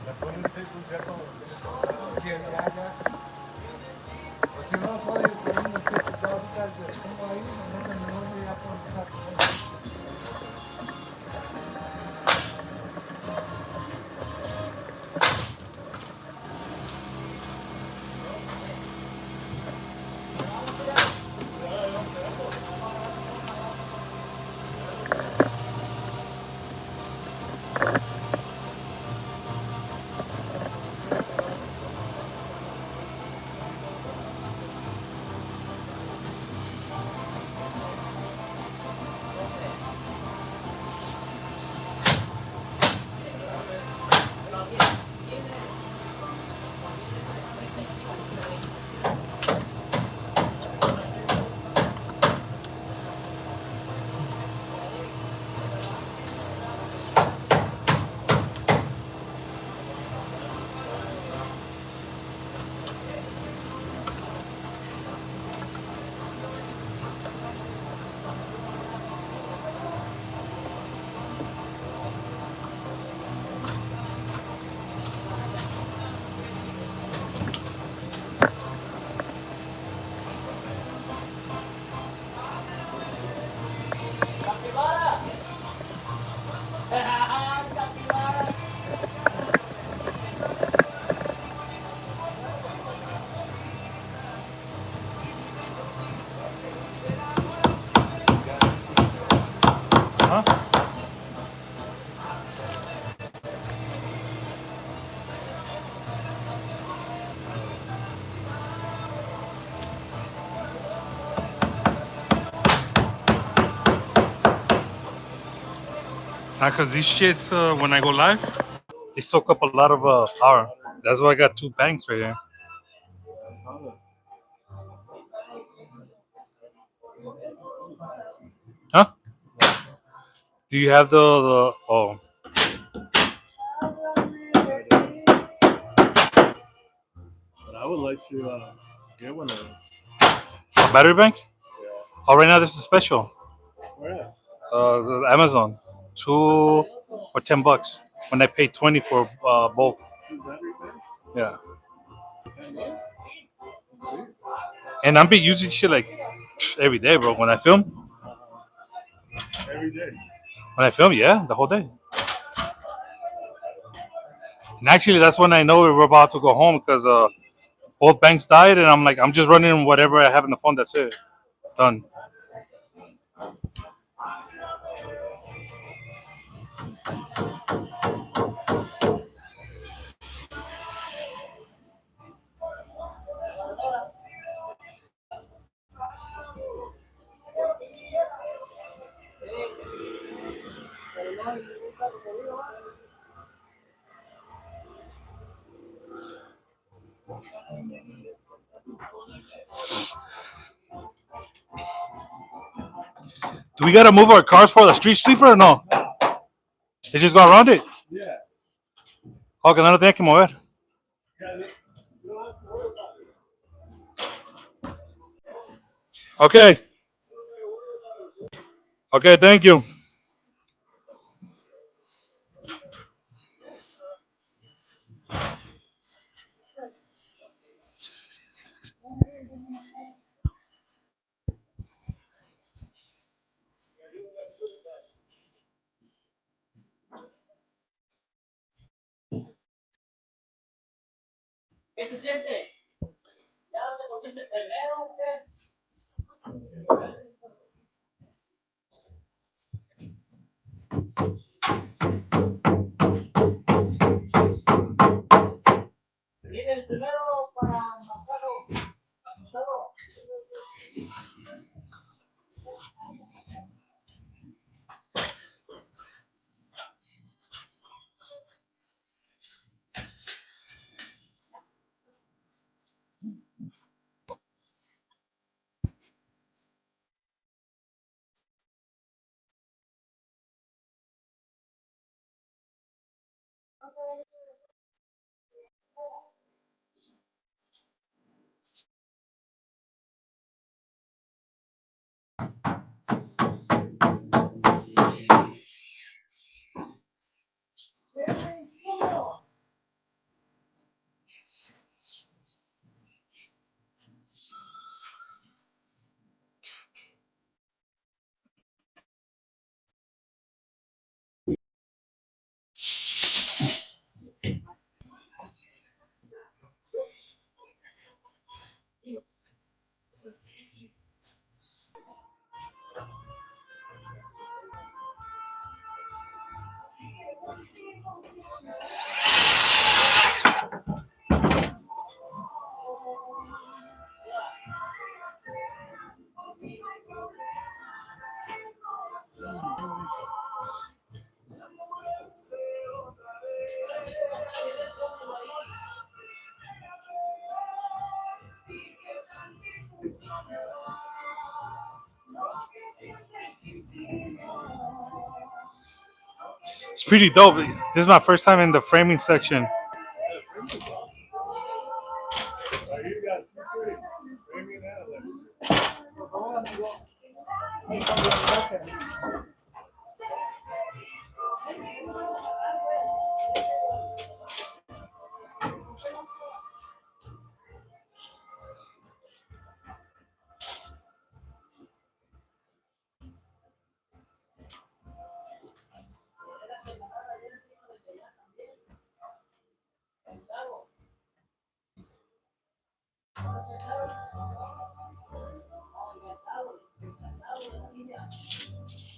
S1: La pones usted con cierto.
S3: Sí, ya. Si no, puedo ir poniendo el queso, ya ahorita lo pongo ahí, me voy a poner.
S2: Because these shits, when I go live, they soak up a lot of power. That's why I got 2 banks right here. Huh? Do you have the oh,
S1: But I would like to get one of those.
S2: a battery bank?
S1: Yeah.
S2: Oh, right now this is special.
S1: Where at?
S2: The Amazon, 2 or $10. When I pay 20 for both.
S1: 2 battery banks?
S2: Yeah.
S1: $10? Sweet.
S2: And I'm be using shit like every day, bro.
S1: Every day.
S2: When I film, yeah, the whole day. And actually, that's when I know we're about to go home because both banks died, and I'm like, I'm just running whatever I have in the phone. That's it. Done. Do we gotta move our cars for the street sweeper or no? They just go around it.
S1: Yeah.
S2: Oh, que no lo tenía que mover. Okay. Okay, thank you. It's pretty dope. This is my first time in the framing section.
S1: You got 2 frames. Framing and
S3: Por favor, amigo. Gracias.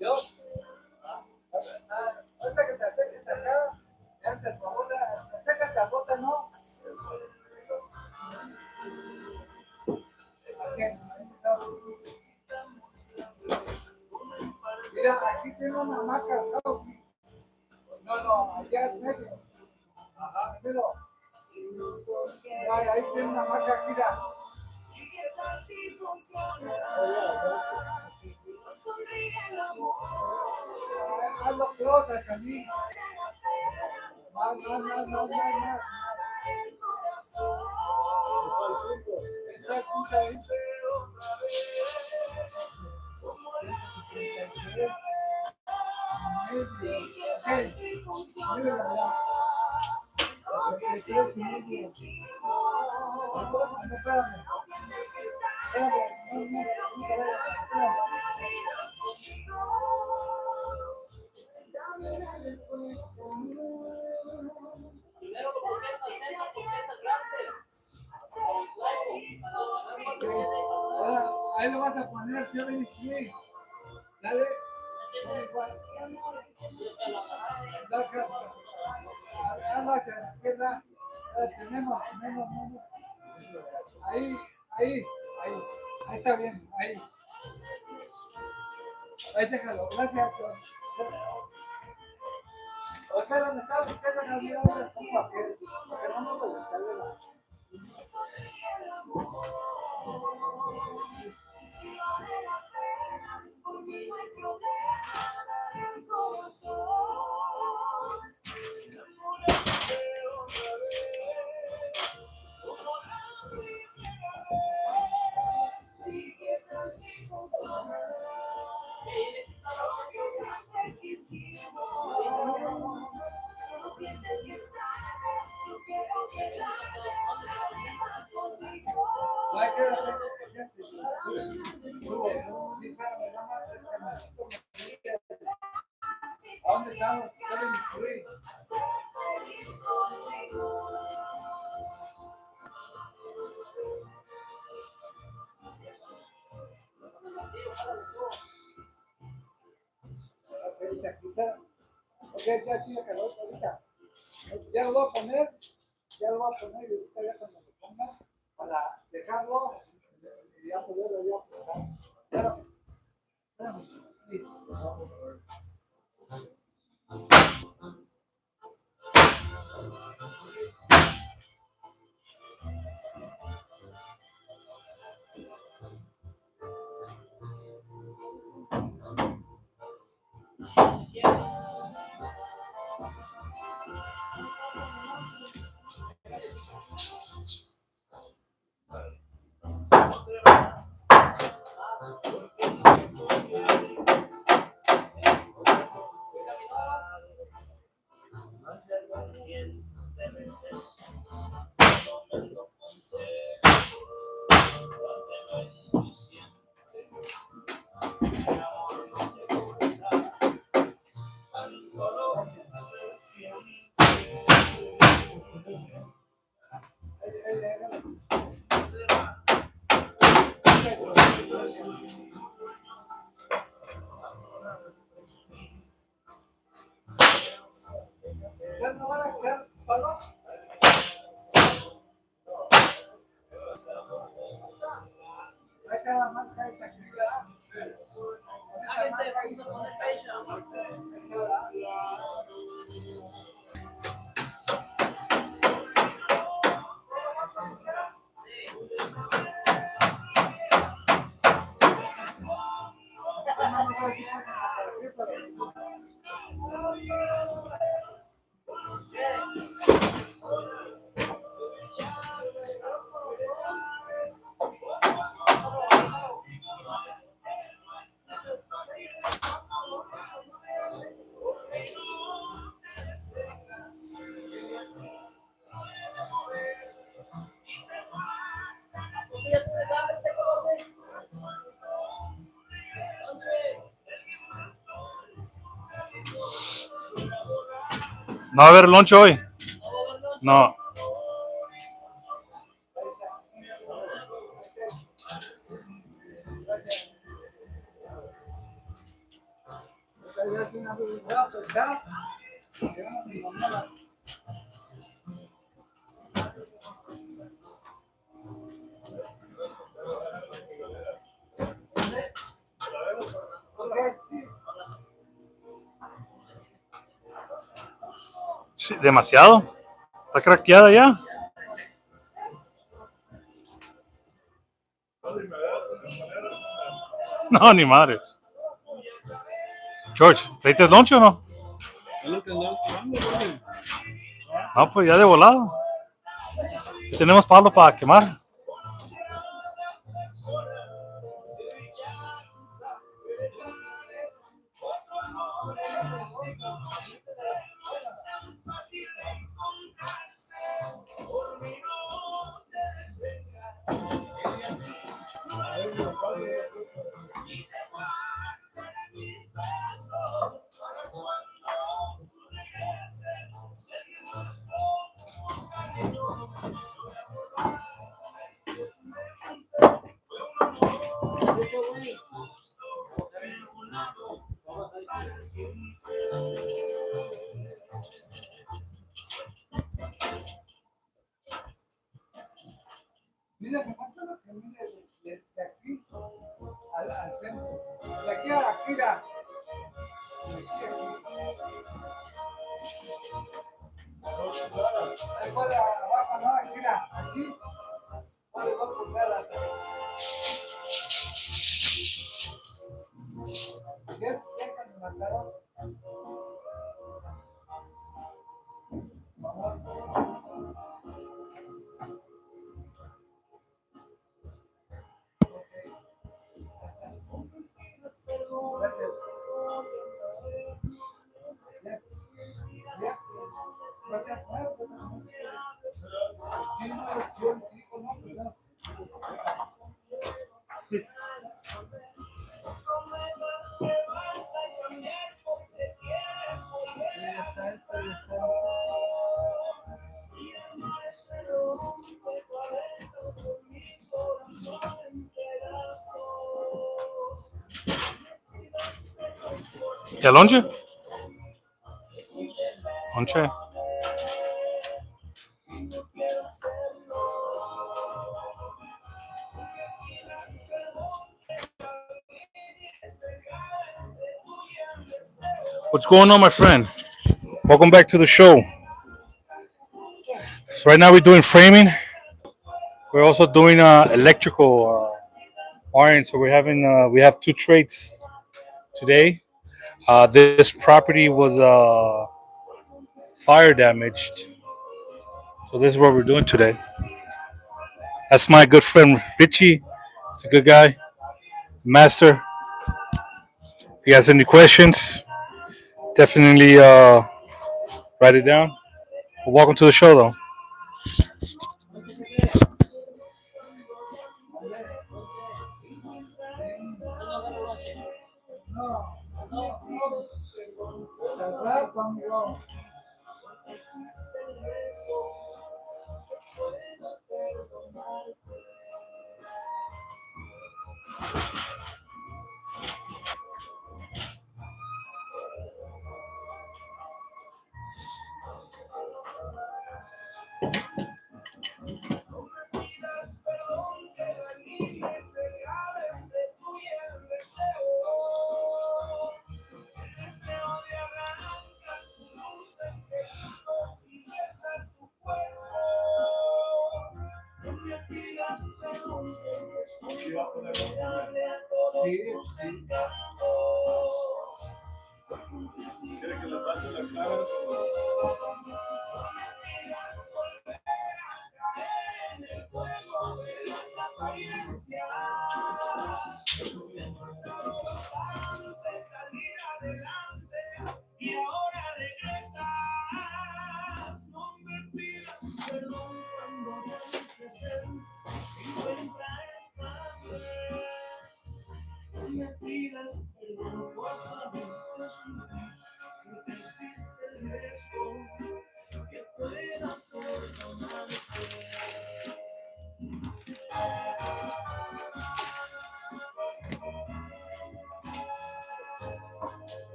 S3: Yo, ahorita que te acerques acá, me haces el favor, te acercas la bota, ¿no? Mira, aquí tengo una hamaca, ¿no? No, allá en medio. Ajá, pero. Ahí tiene una hamaca, mira. Hazlo cosas así. No. Ahí lo vas a poner, ¿sí? Dale. Hazlo hacia la izquierda. Tenemos. Ahí está bien, ahí. Ahí déjalo, gracias. Pero me estaba buscando una vida de compa que no me lo escalera. Sí, espérame, nada más, ¿a dónde están los 73? Ok, ya tío, que lo ahorita. Ya lo voy a poner, ya lo voy a poner y ahorita ya cuando lo ponga, para dejarlo y ya poderlo ya apuntar. Espérame, please. ¿Ya no van a quedar solos? Hay que la marca esta aquí, ¿verdad? Háganse, vamos a poner fecha.
S2: ¿No va a haber lunch hoy? No. Sí, demasiado. Está craqueada ya. No, ni madres. George, ¿traíste lunch o no?
S1: Es lo que andamos quemando, güey.
S2: No, pues ya de volado. Tenemos palo para quemar.
S3: Mira, me muestra lo que mide de aquí al centro. De aquí a aquí, mira. De aquí a aquí. Ahí puede abajo, no, aquí, mira. Aquí. Puede dos pulgadas. Y es seca, me marcaron. Gracias. Gracias. Sí, no, yo no, pues no.
S2: ¿Ya lonche? Lonche. What's going on, my friend? Welcome back to the show. So right now we're doing framing. We're also doing electrical iron. So we have two trades today. This property was fire damaged. So this is what we're doing today. That's my good friend Richie. He's a good guy, master. If you guys have any questions, definitely write it down. But welcome to the show, though.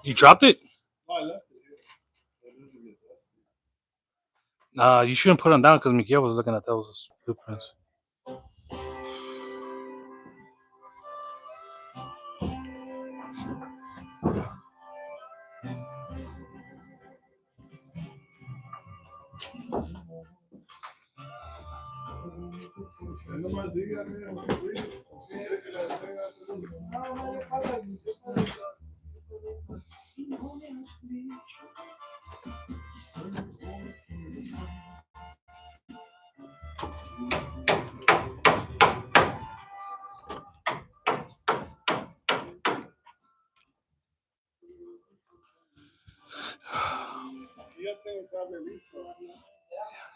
S2: You dropped it? Nah, you shouldn't put them down because Miguel was looking at those blueprints.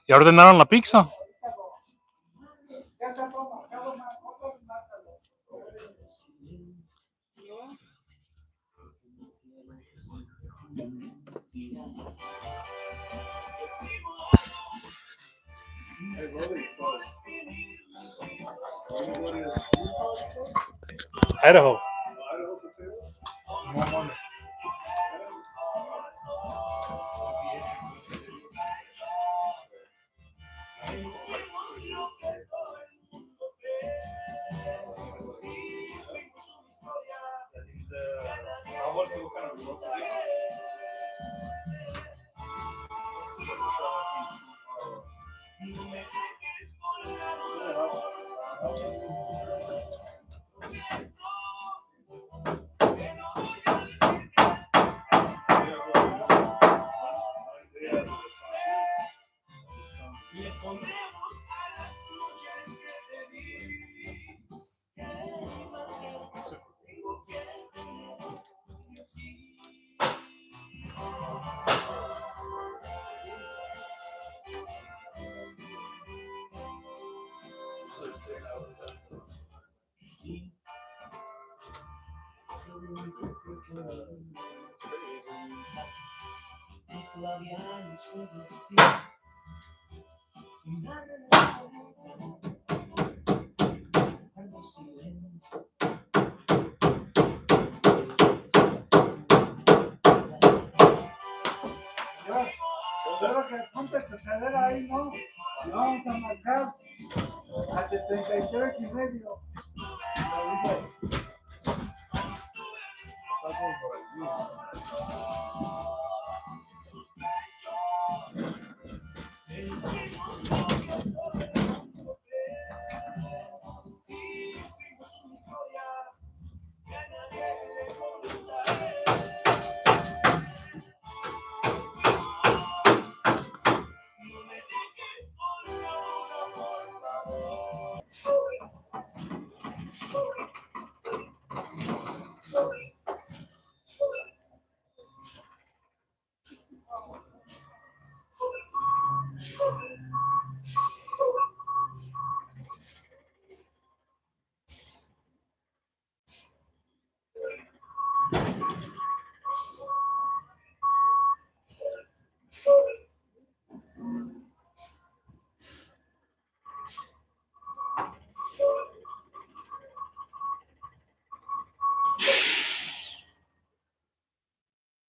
S2: ¿Ya ordenaron la pizza? Idaho.
S3: que ponte tu cadera ahí, ¿no? Y vamos a marcar a 73 y medio.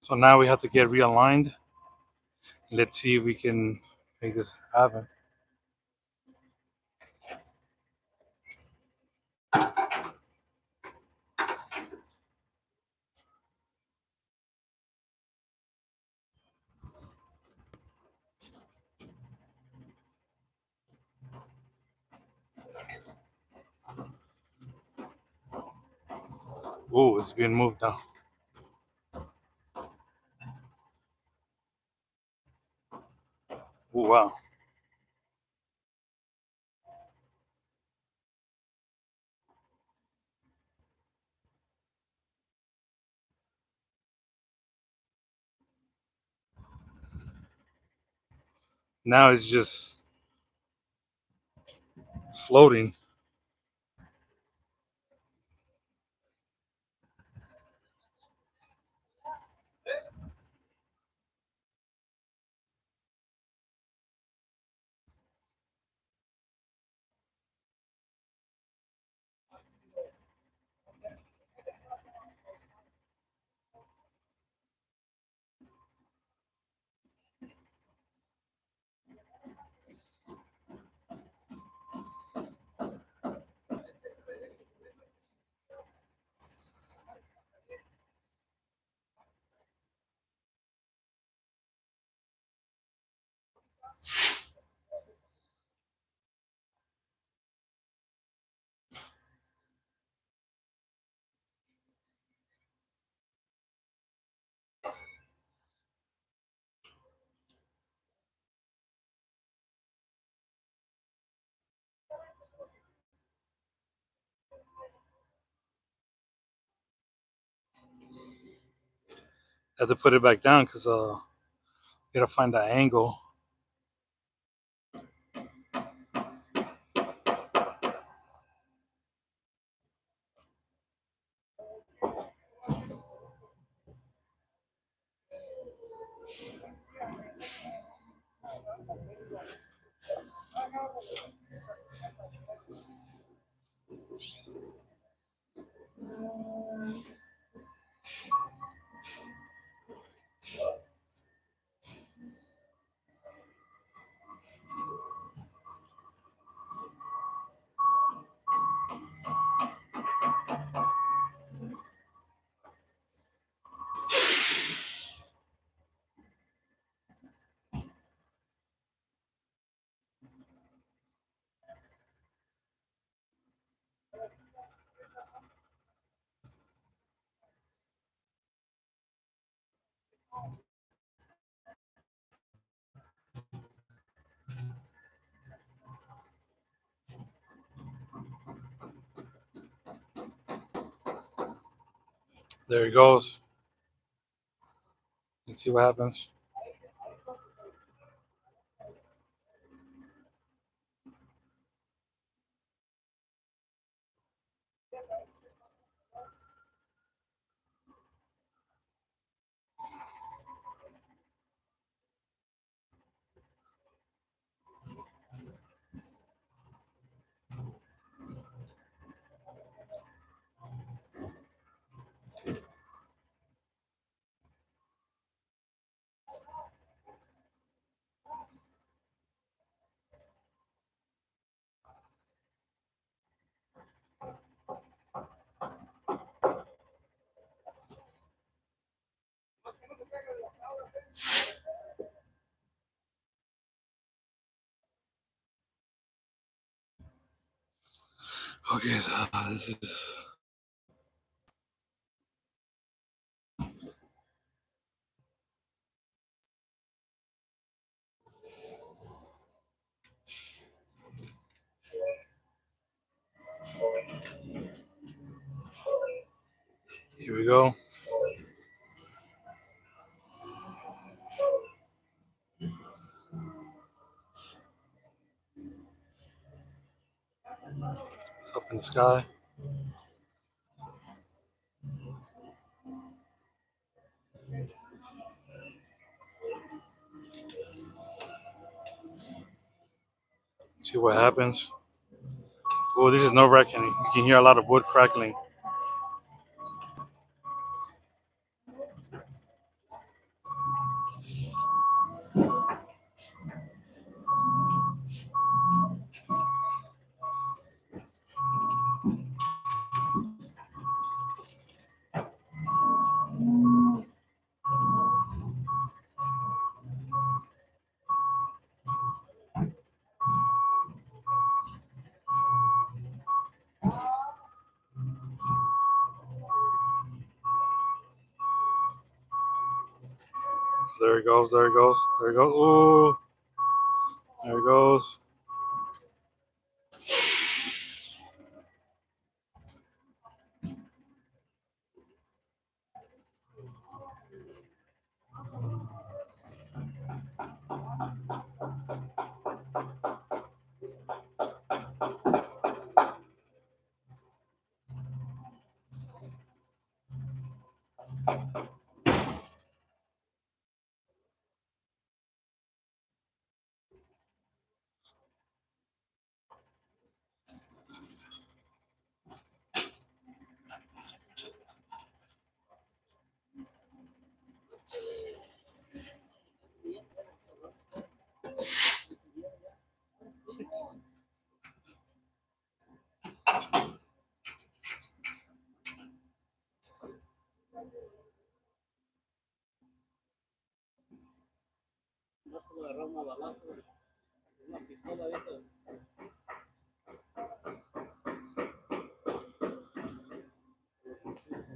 S2: So now we have to get realigned. Let's see if we can make this happen. Ooh, it's being moved now. Ooh, wow. Now it's just floating. I have to put it back down because gotta find that angle. There it goes. Let's see what happens. Okay, so this is. Here we go. It's up in the sky. See what happens. Oh, this is nerve-wracking. You can hear a lot of wood crackling. There it goes. There it goes. There it goes. Ooh, there it goes.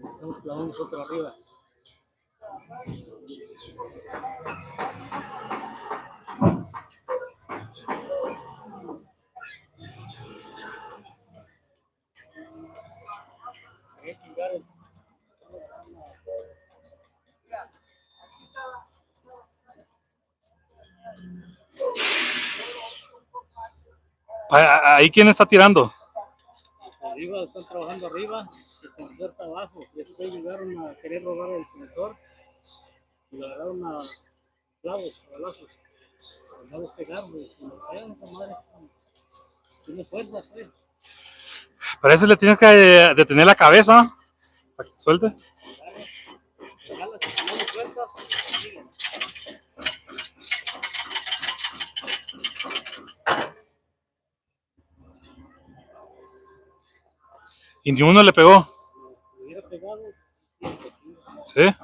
S4: Estamos clavando nosotros arriba.
S2: Ahí, ¿quién está tirando?
S4: Arriba, están trabajando arriba, el sensor está abajo. Después llegaron a querer robar el sensor y le agarraron a clavos, a balazos. No les pegaron, y si nos pegan, esa madre tiene fuerza, pues.
S2: Para eso le tienes que detener la cabeza para que suelte.
S4: Jala, si no lo sueltas, sigue.
S2: Y ni uno le pegó.
S4: Le hubiera pegado.
S2: ¿Sí?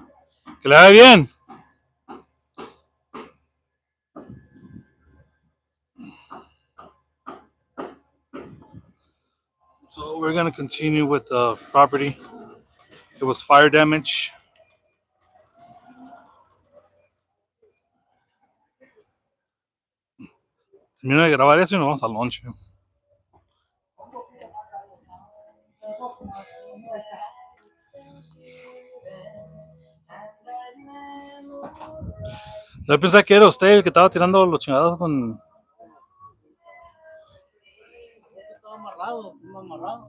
S2: Que le vaya bien. So we're gonna continue with the property. It was fire damage. Termino de grabar eso y nos vamos al lunch. Yo pensé que era usted el que estaba tirando los chingados con.
S4: Estaba amarrado, no amarrado.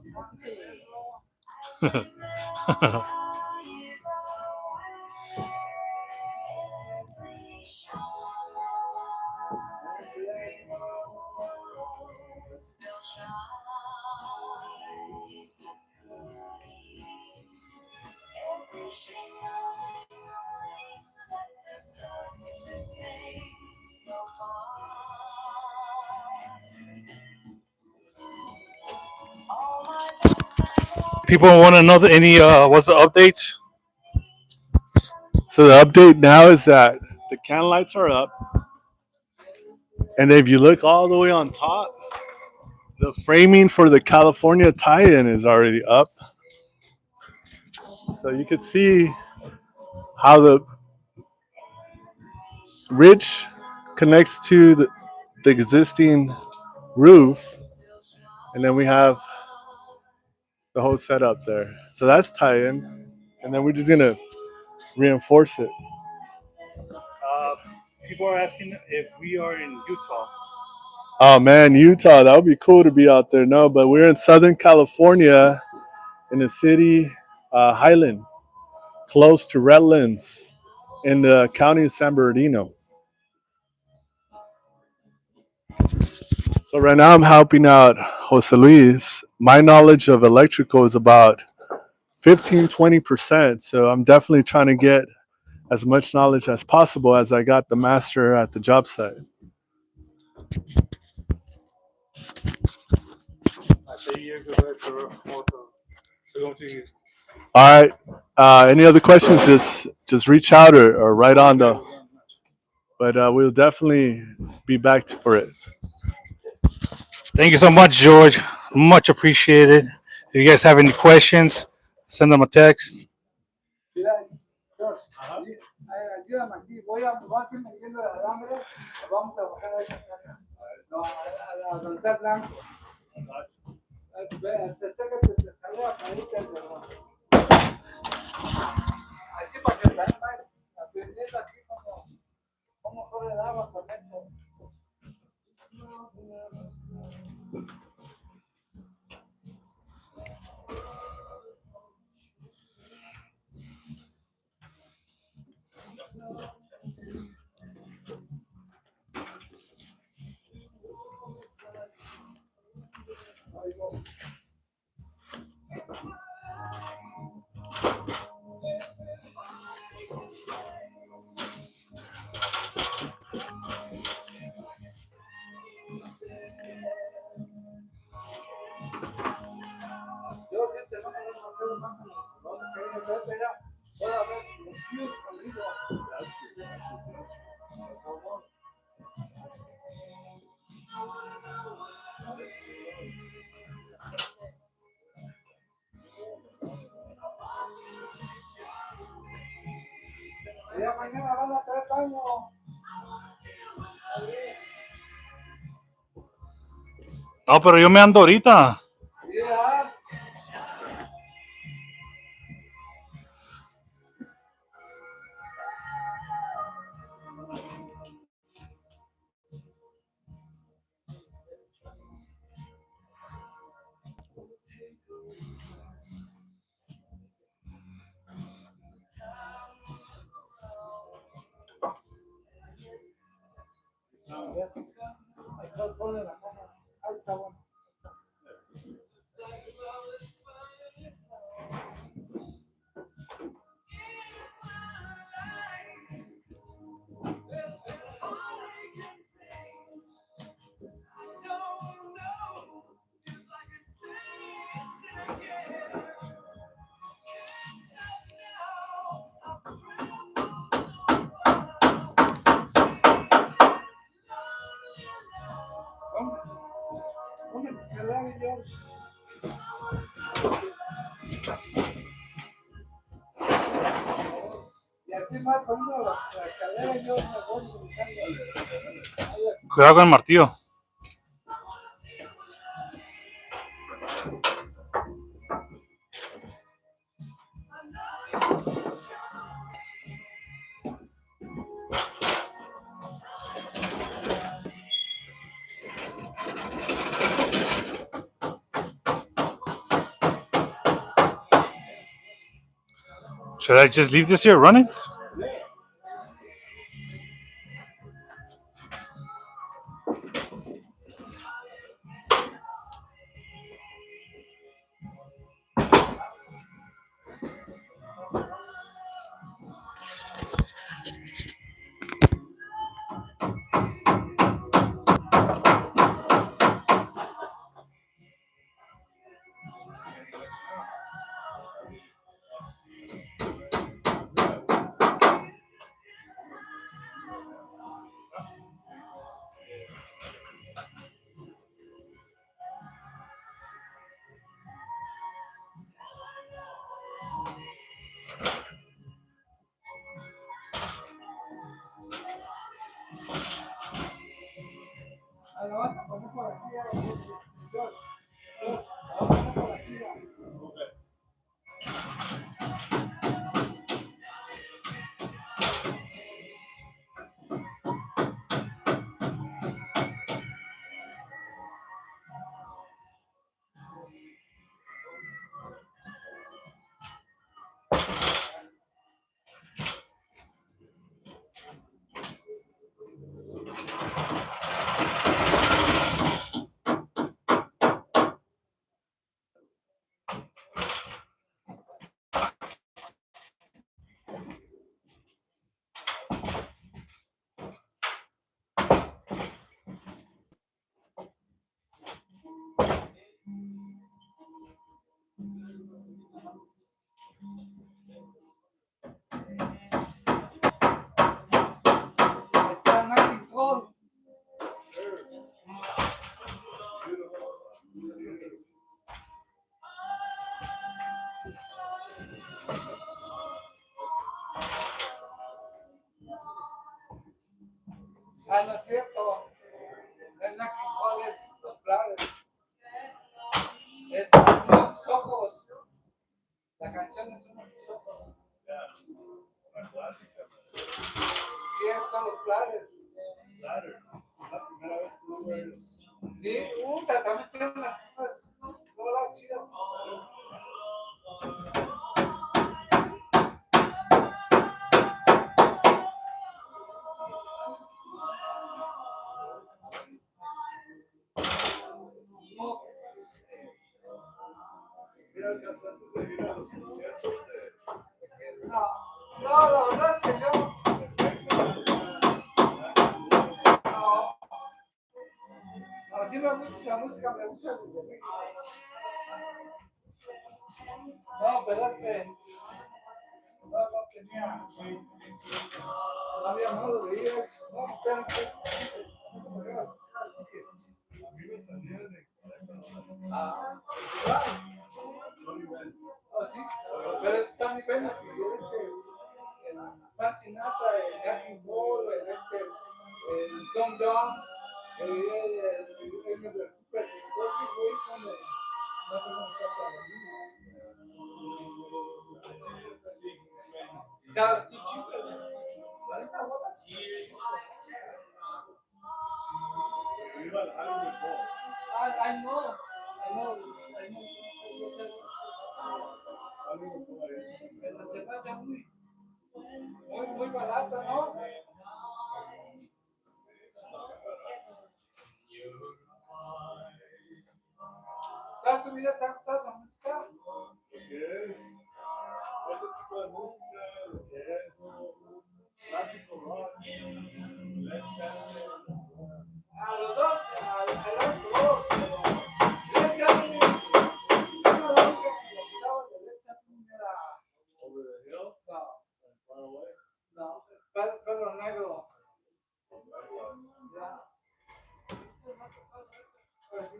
S2: People want to know any what's the updates?
S1: So the update now is that the can lights are up, and if you look all the way on top, The framing for the California tie-in is already up. So you can see how the ridge connects to the existing roof. And then we have the whole setup there. So that's tie-in. And then we're just going to reinforce it.
S2: People are asking if we are in Utah.
S1: Oh man, Utah, that would be cool to be out there. No, but we're in Southern California in the city, Highland, close to Redlands in the county of San Bernardino. So right now I'm helping out Jose Luis. My knowledge of electrical is about 15-20%. So I'm definitely trying to get as much knowledge as possible as I got the master at the job site. All right. Any other questions? Just reach out or write on the. But we'll definitely be back for it.
S2: Thank you so much, George. Much appreciated. If you guys have any questions, send them a text.
S3: Mira, George, ayúdame aquí. Voy a ir metiendo el alambre. Vamos a bajar a esa casa. No, a saltar blanco. Acércate, te escalera para irte al verdad. Aquí para que salga, aprendiendo aquí cómo corre el agua por dentro. Yo, gente, no me voy más. Vamos a caer en el ya. Voy a ver los views conmigo. Por favor. Ya mañana van a traer baño.
S2: No, pero yo me ando ahorita.
S3: Ya. Ahí está, ponle la caja. Ahí está bueno. Ponme tu celular y yo. Y así más poniendo la escalera yo me voy utilizando.
S2: Cuidado con el martillo. Should I just leave this here running?
S3: lo vas a poner por aquí. George. George, lo vas a poner por aquí. Está nothing cold. Ah, no es cierto. Es nothing cold, es los planes. Es uno de tus ojos. La canción es uno de tus ojos. Y esos son los planes. Sí, también tiene unas rolas chidas. No, no, la verdad es que yo. No, no, sí me gusta la música, me gusta el de México. No, pero es que no tenía, no había modo de ir. No, pero ah, oh, sí, pero está muy bueno que el Frank Sinatra, el Jackie Moore, el Tom Jones, el me preocupa, el Dusty Wilson, no sé cómo se llama. Cada chico, 40 bolas. I know, I know, I know. Pero se pasa muy barato, ¿no? ¿Toda tu vida te ha gustado esa música? Ese tipo de música es clásico rock. A los dos, al rock, pero Led Zeppelin, yo la única que le gustaba de Led Zeppelin era Over the Hill. No, Far Away. No, pelo negro. Ya. Pues sí.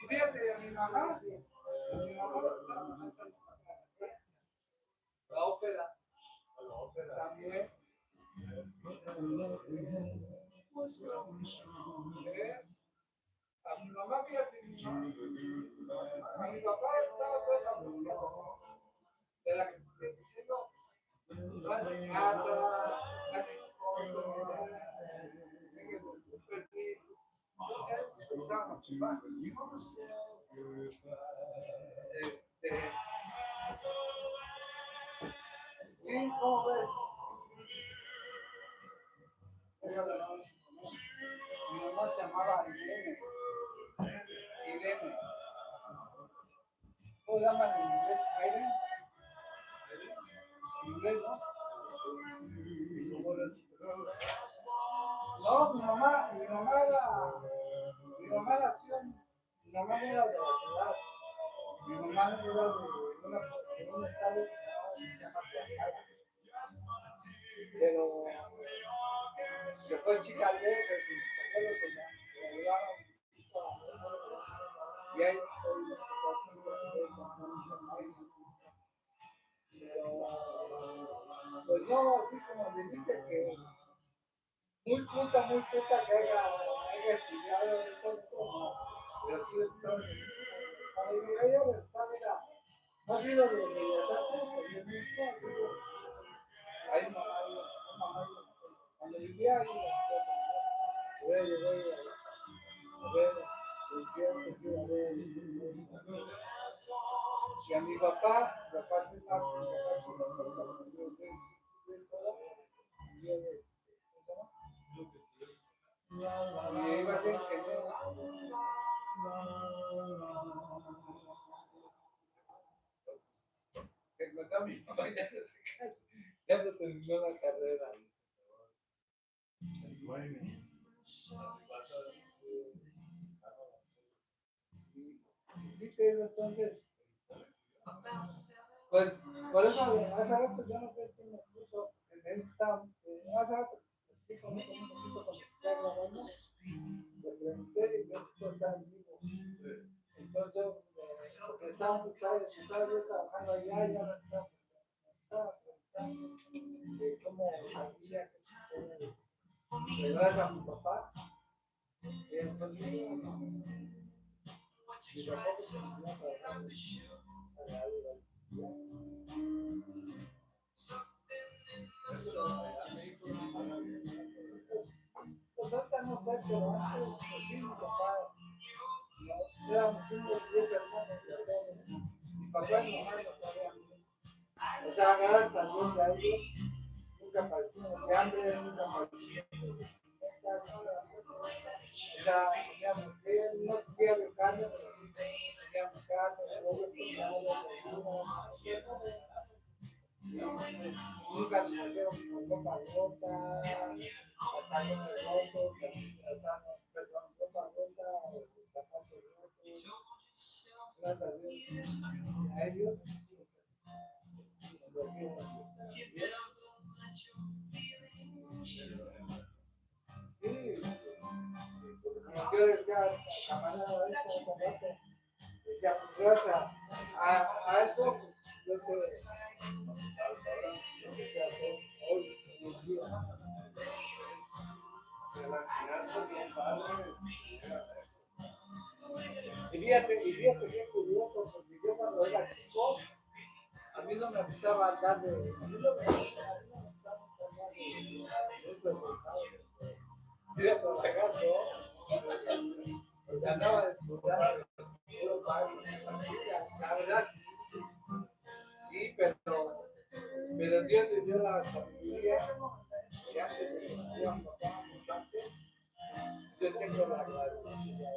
S3: Fíjate, mi mamá, la ópera, también. A mi mamá, fíjate, a mi papá estaba toda esa música de la que te estoy diciendo. Sí, ¿cómo ves? Mi mamá se llamaba Irene. Irene. ¿Cómo llaman en inglés? Irene. En inglés, ¿no? No, mi mamá no era de la ciudad. Mi mamá era de un estado que se llama Tlaxcala. Pero se fue chica lejos y mis abuelos se la llevaron y ahí estoy en la situación pero pues no, así como dijiste que muy puta que haya estudiado esto, pero sí entonces, cuando llegué yo de fábrica, no ha sido de Bellas Artes, porque nunca ha sido, ahí mamá, cuando vivía ahí, voy a ver, y a mi papá se y iba a ser ingeniero. Se encontró mi mamá ya en ese caso, ya no terminó la carrera. Sí, entonces, pues por eso hace rato yo no sé quién me puso en esta, hace rato que con un poquito con el grabando, le pregunté y me dijo que estaba en vivo. Entonces, porque estaba yo trabajando allá, ya me estaba preguntando de cómo sabía que gracias a mi papá, que él fue mi papá se me iba a trabajar a la pues ahorita no sé, pero antes, pues sí, mi papá, éramos 10 hermanos, mi papá y mi mamá no sabían. O sea, gracias a Dios de ellos, nunca padecimos de hambre, nunca padecimos de o sea, teníamos que no quería carne, pero teníamos carne, pollo, pescado, nunca nos trajeron ropa rota, pantalones rotos, perdón, ropa rota, zapatos rotos. Gracias a Dios, a ellos nos dieron bien. Sí, como yo decía a camarada esta hace rato, decía, pues gracias a eso, pues, yo sé lo que sé hacer hoy, en el día. Y fíjate qué curioso, porque yo cuando era chico, a mí no me gustaba andar de. A mí no me gustaba andar de eso, ir a trabajar, ¿no? O sea, andaba de putar, la verdad, sí, pero Dios te dio la sabiduría que antes de que nos papá, antes, yo tengo la agradecida.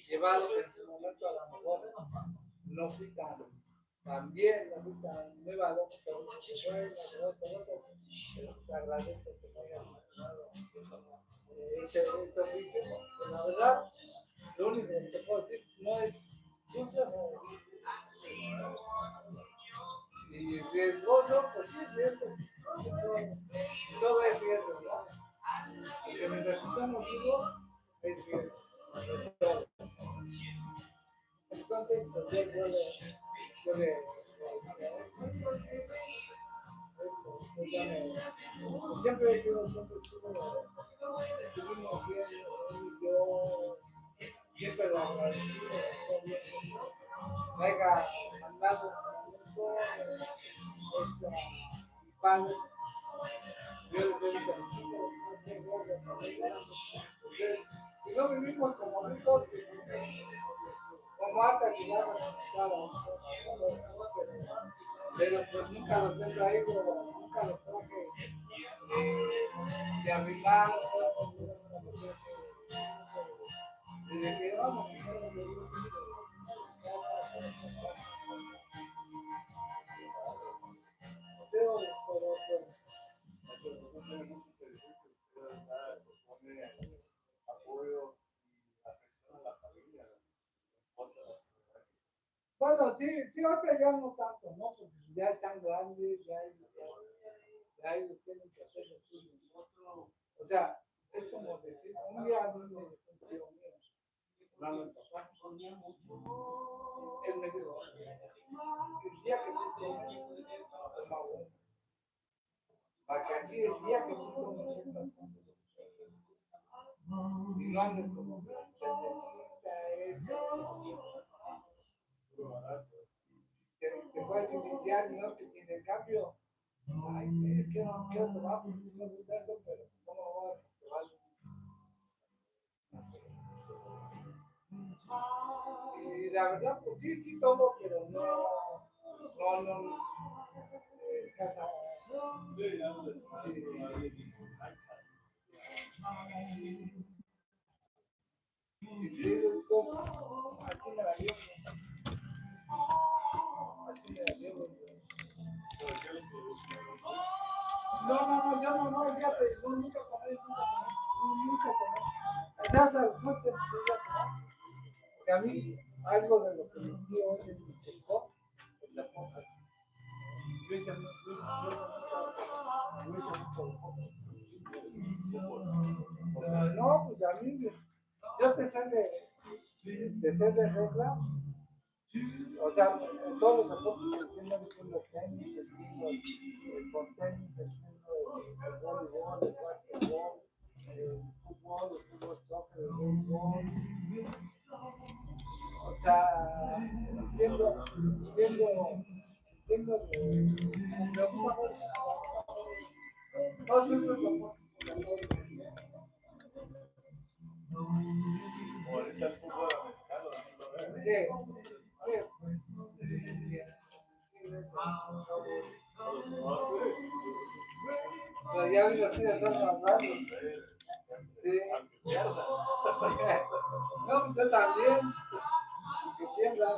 S3: Llevado en su momento a lo mejor no fui tan bien, no fui tan nueva, no fui tan buena, pero te agradezco que me hayas enseñado ese oficio. La verdad, lo único que te puedo decir no es sucio, y riesgoso, pues sí es riesgo. Todo es riesgo, ¿no? Porque mientras estamos vivos, es riesgo. Entonces, pues yo le siempre estuvimos bien, yo siempre lo agradecido, me haya mandado mi padre, yo les he dicho a mis hijos, si no vivimos como hijos, como harta que vamos a pero pues nunca los he traído, nunca los traje de arreglar. Desde que vamos, pero pues bueno, sí, sí, ahorita ya no tanto, ¿no? Porque ya están grandes, ya ellos tienen que hacer lo suyo. O sea, es como decir, un día a mí me dijo un tío mío, hablando de papá, él me dijo, el día que tú tomes, toma bueno. Para que así el día que tú tomes, sepas cuándo lo que hacer. Y no andes como cervecita, te puedes iniciar, ¿no? Que sin el cambio, ay, es que no quiero tomar porque sí me gusta eso, pero ¿cómo voy a tomar? Y la verdad, pues sí, sí tomo, pero no, escasa. Sí. Y te digo, así me la llevo. Así me la llevo. No, fíjate, nunca comí. Hasta después te porque a mí, algo de lo que mi tío hoy me inculcó, es la cosa. Yo hice mucho. No, pues a mí, yo te sé de regla, o sea, todos los deportes que entiendo tenis, con tenis, el voleibol, el básquetbol, el fútbol, soccer, el béisbol, o sea, entiendo me gusta todos esos deportes. Sí, sí. Pero ya vi los tíos están hablando. Sí. No, yo también. Que pierdan.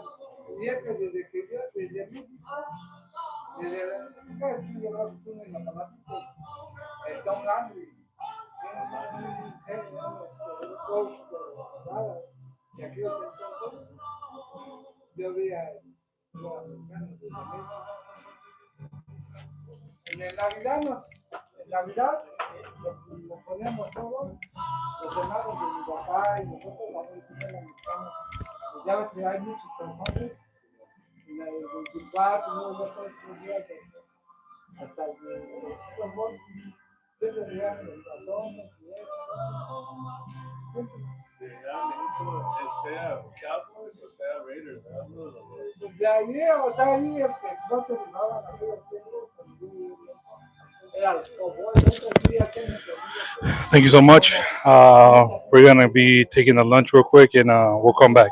S3: Y es que desde que yo, desde mí, desde la tú me lo conociste, el Tom Landry. Y aquí los encuentro, yo vi a los americanos de en Navidad nos poníamos todos, los hermanos de mi papá y nosotros, la religión americana. Pues ya ves que hay muchos personajes, y la del 24, no, todos esos días, hasta el Super Bowl, siempre veían los tazones y eso.
S1: Sea Cowboys o sea Raiders, ¿verdad?
S3: Pues de ahí, o sea, ahí el que no se animaban a aquellos tiempos, era los Cowboys,
S2: Thank you so much. We're gonna be taking a lunch real quick, and we'll come back.